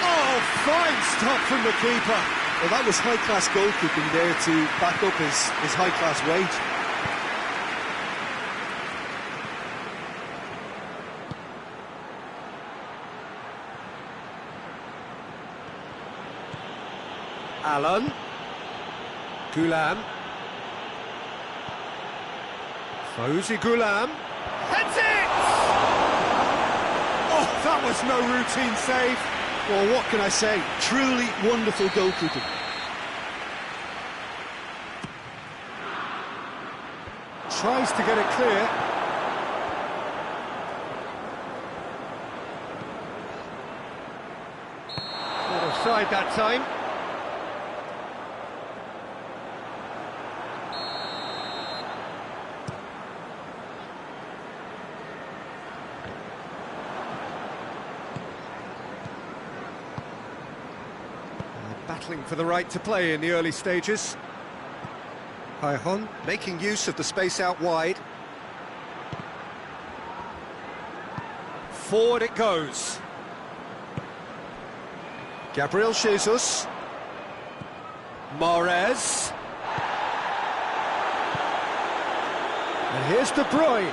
Oh, fine stop from the keeper. Well, that was high-class goalkeeping there to back up his high-class wage. Alan. Goulam. Fawzi Goulam. That's it! Oh, that was no routine save. Well, what can I say? Truly wonderful goalkeeping. Tries to get it clear. Not offside that time. Battling for the right to play in the early stages. Haihon making use of the space out wide. Forward it goes. Gabriel Jesus. Mahrez. And here's De Bruyne.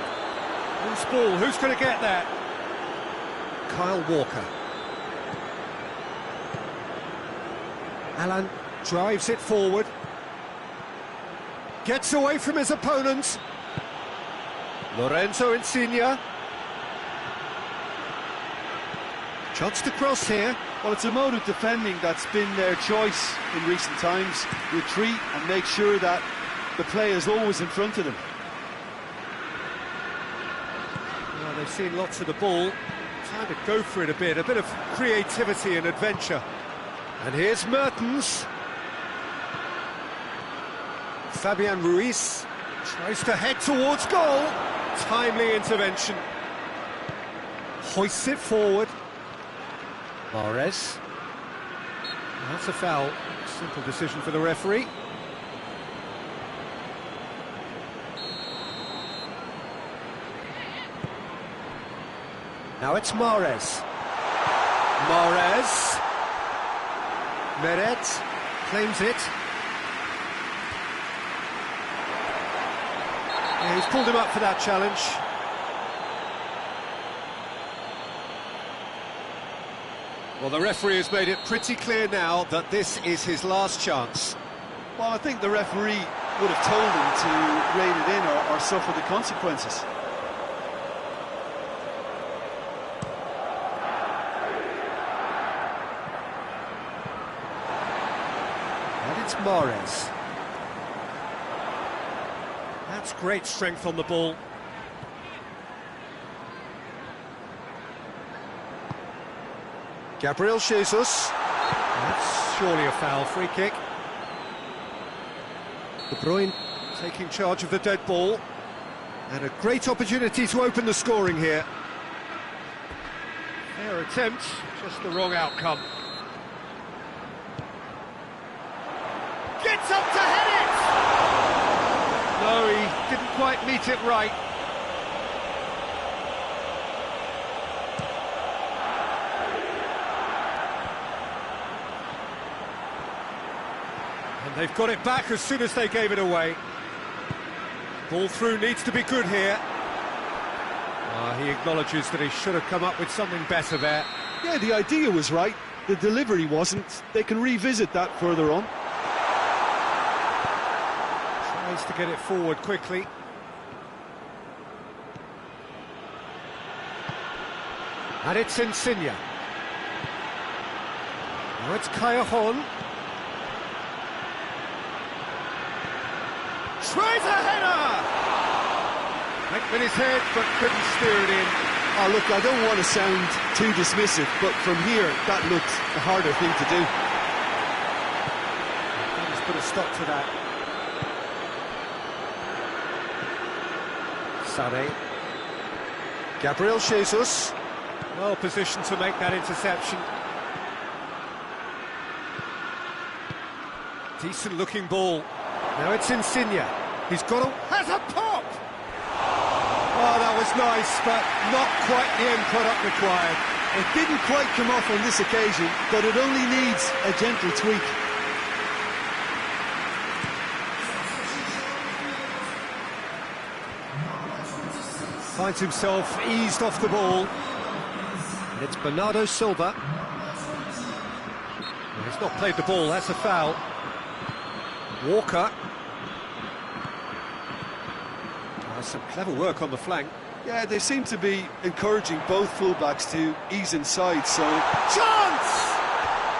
Loose ball, who's going to get that? Kyle Walker. Alan drives it forward. Gets away from his opponent. Lorenzo Insigne. Chance to cross here. Well, it's a mode of defending that's been their choice in recent times. Retreat and make sure that the play is always in front of them. Well, they've seen lots of the ball. Trying to go for it a bit of creativity and adventure. And here's Mertens. Fabian Ruiz tries to head towards goal. Timely intervention. Hoists it forward. Mahrez. That's a foul. Simple decision for the referee. Now it's Mahrez. Mahrez. Meret claims it. Yeah, he's pulled him up for that challenge. Well, the referee has made it pretty clear now that this is his last chance. Well, I think the referee would have told him to rein it in or suffer the consequences. It's Mahrez. That's great strength on the ball. Gabriel Jesus. That's surely a foul. Free kick. De Bruyne taking charge of the dead ball. And a great opportunity to open the scoring here. Fair attempt, just the wrong outcome. Gets up to head it! No, he didn't quite meet it right. And they've got it back as soon as they gave it away. Ball through needs to be good here. He acknowledges that he should have come up with something better there. Yeah, the idea was right. The delivery wasn't. They can revisit that further on. Tries to get it forward quickly. And it's Insigne. Now it's Cajon. Tries a header! Went with his head, but couldn't steer it in. Oh, look, I don't want to sound too dismissive, but from here, that looked the harder thing to do. Let's put a stop to that. Sané. Gabriel Jesus. Well positioned to make that interception. Decent looking ball. Now it's Insigne. He's got a... has a pop! Oh, that was nice, but not quite the end product required. It didn't quite come off on this occasion, but it only needs a gentle tweak. Finds himself eased off the ball. And it's Bernardo Silva. Well, he's not played the ball, that's a foul. Walker. Some clever work on the flank. Yeah, they seem to be encouraging both fullbacks to ease inside, so... Chance!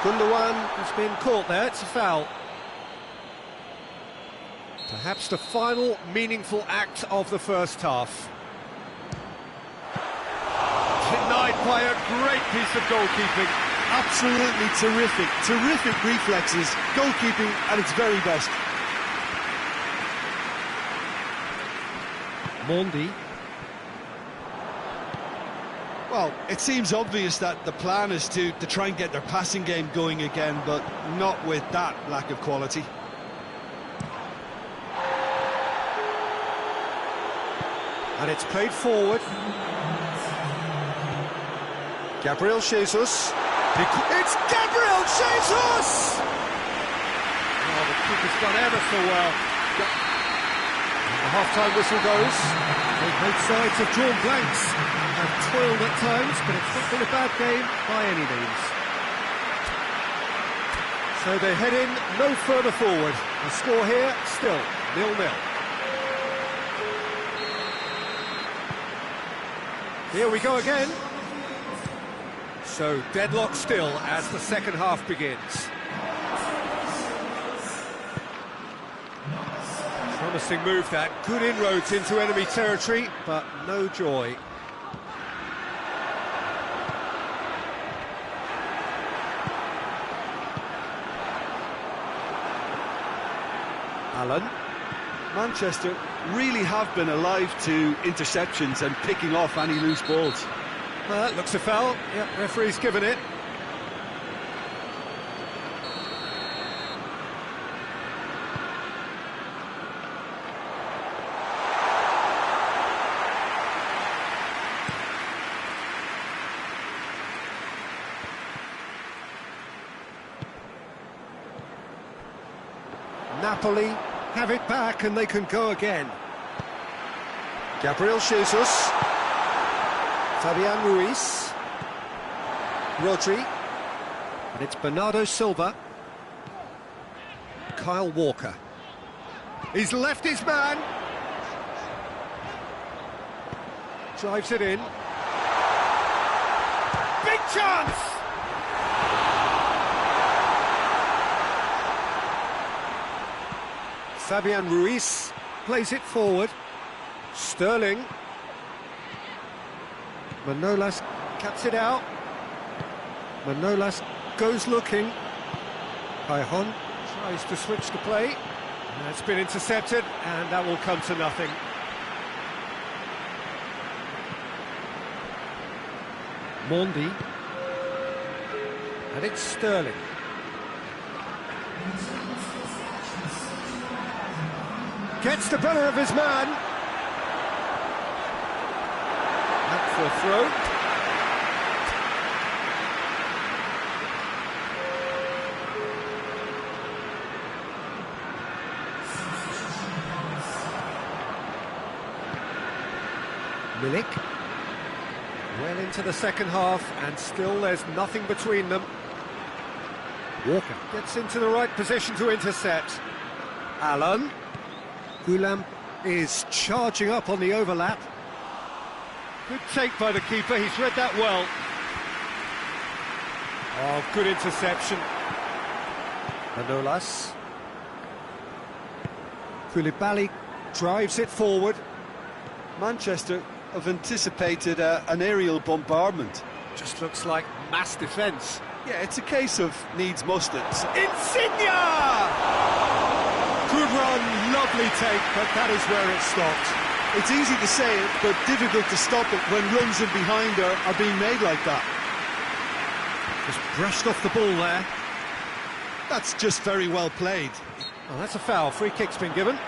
Gundogan has been caught there, it's a foul. Perhaps the final meaningful act of the first half. Denied by a great piece of goalkeeping. Absolutely terrific, terrific reflexes, goalkeeping at its very best. Mondi. Well, it seems obvious that the plan is to try and get their passing game going again, but not with that lack of quality. And it's played forward. Gabriel Jesus. It's Gabriel Jesus! Oh, the keeper's done ever so well. The half-time whistle goes. Both sides have drawn blanks, have toiled at times, but it's not been a bad game by any means. So they head in no further forward. The score here, still 0-0. Here we go again. So deadlock still as the second half begins. Promising move that, good inroads into enemy territory, but no joy. Allen. Manchester really have been alive to interceptions and picking off any loose balls. Well, that looks a foul. Yep, referee's given it. Napoli have it back and they can go again. Gabriel Jesus. Fabian Ruiz. Rodri. And it's Bernardo Silva. Kyle Walker. He's left his man. Drives it in. Big chance! Fabian Ruiz plays it forward. Sterling. Manolas cuts it out. Manolas goes looking. Pajon tries to switch the play. That's been intercepted, and that will come to nothing. Mondi. And it's Sterling. Gets the better of his man. Up for a throw. Milik. Well into the second half, and still there's nothing between them. Walker gets into the right position to intercept. Allen. Gulam is charging up on the overlap. Good take by the keeper, he's read that well. Oh, good interception. Manolas. Koulibaly drives it forward. Manchester have anticipated an aerial bombardment. Just looks like mass defence. Yeah, it's a case of needs must it. Insigne! Good run, lovely take, but that is where it stopped. It's easy to say it, but difficult to stop it when runs in behind are being made like that. Just brushed off the ball there. That's just very well played. Oh, that's a foul. Free kick's been given.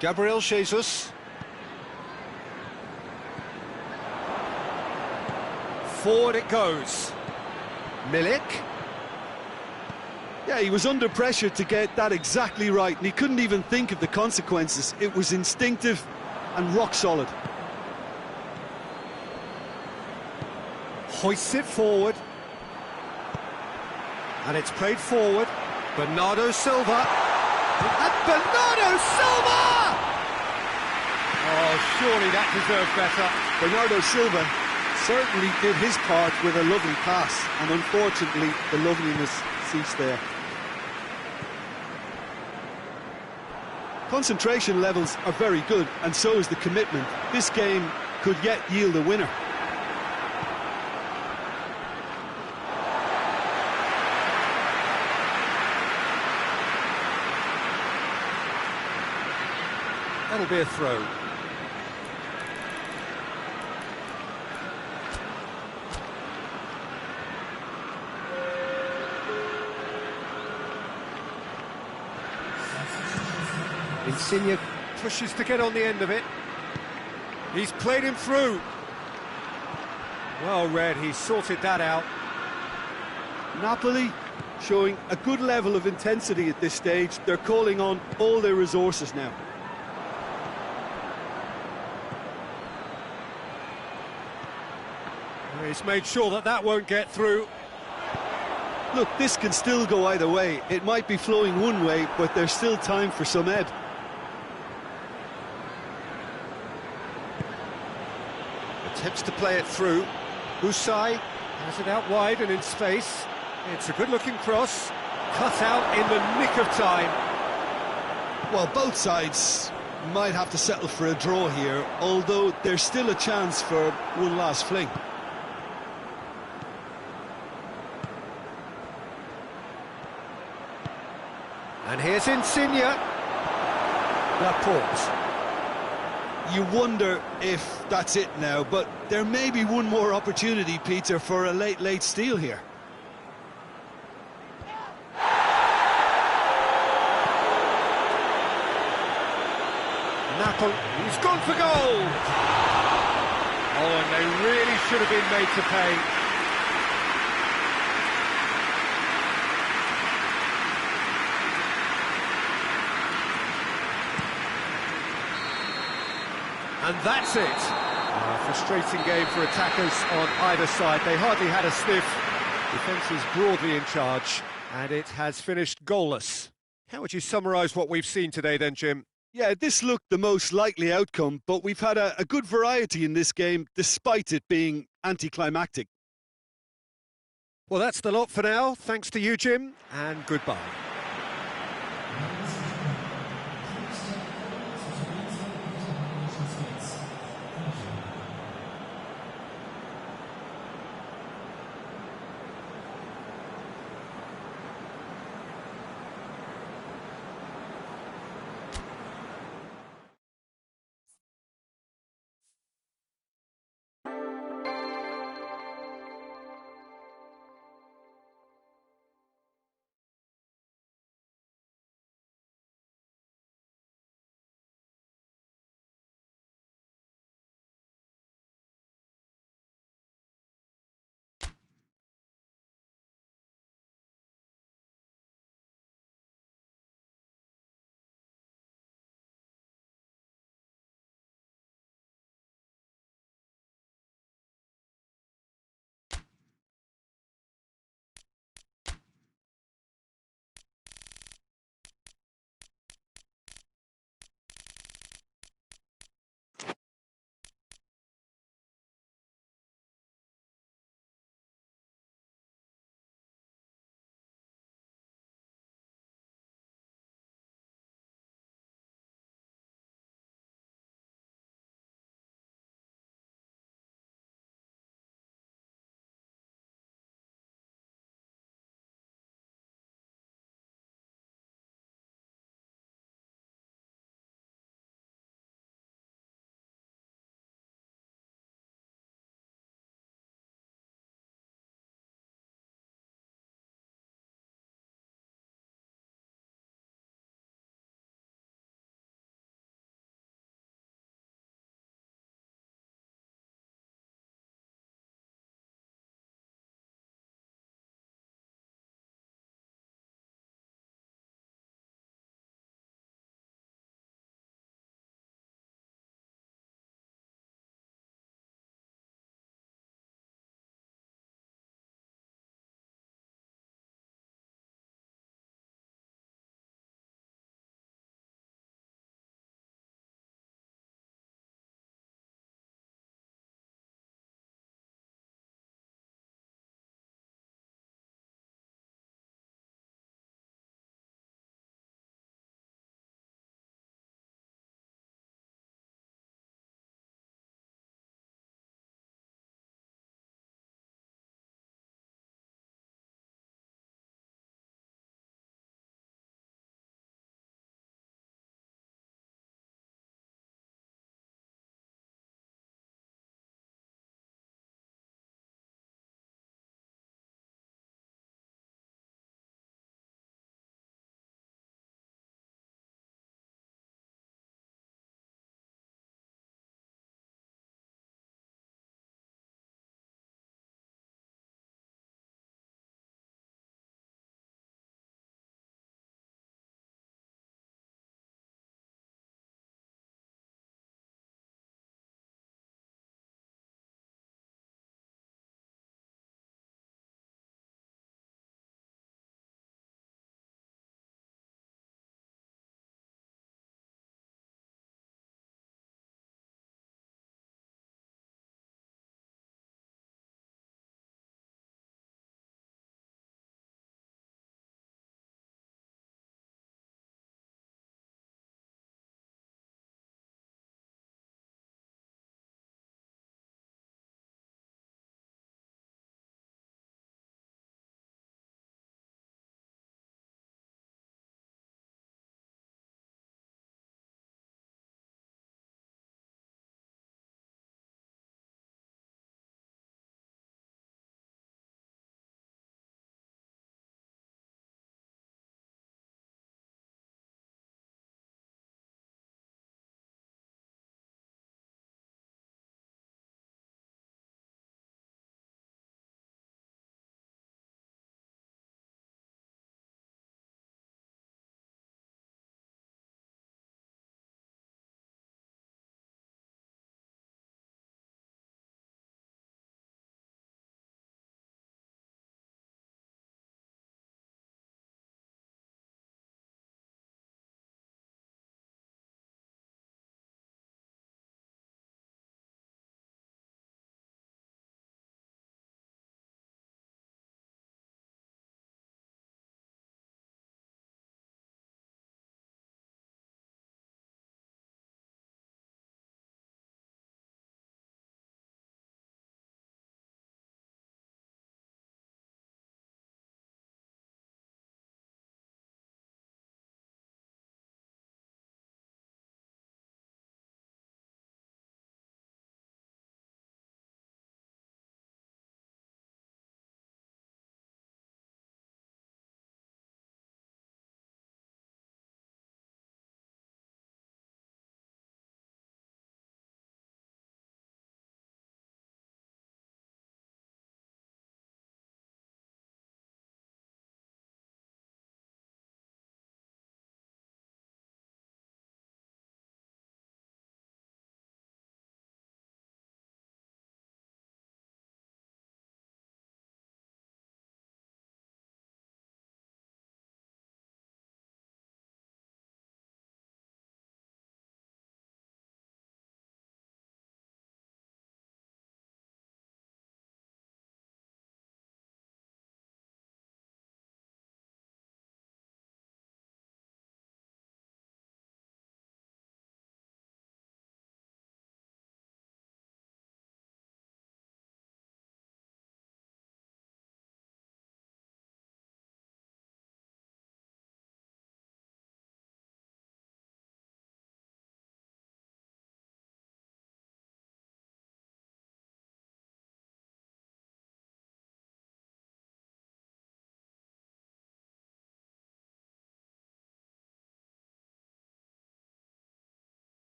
Gabriel Jesus. Forward it goes. Milik. Yeah, he was under pressure to get that exactly right, and he couldn't even think of the consequences. It was instinctive and rock solid. Hoists it forward. And it's played forward. Bernardo Silva. And Bernardo Silva! Oh, surely that deserved better. Bernardo Silva certainly did his part with a lovely pass, and unfortunately the loveliness ceased there. Concentration levels are very good, and so is the commitment. This game could yet yield a winner. That'll be a throw. Insigne pushes to get on the end of it. He's played him through. Well read, he sorted that out. Napoli showing a good level of intensity at this stage. They're calling on all their resources now. He's made sure that that won't get through. Look, this can still go either way. It might be flowing one way, but there's still time for some ebb. Attempts to play it through. Husai has it out wide and in space. It's a good-looking cross. Cut out in the nick of time. Well, both sides might have to settle for a draw here, although there's still a chance for one last fling. And here's Insigne. Laporte. You wonder if that's it now, but there may be one more opportunity, Peter, for a late steal here. Napoli, he's gone for goal! Oh, and they really should have been made to pay. And that's it. A frustrating game for attackers on either side. They hardly had a sniff. Defence is broadly in charge, and it has finished goalless. How would you summarise what we've seen today then, Jim? Yeah, this looked the most likely outcome, but we've had a good variety in this game, despite it being anticlimactic. Well, that's the lot for now. Thanks to you, Jim, and goodbye.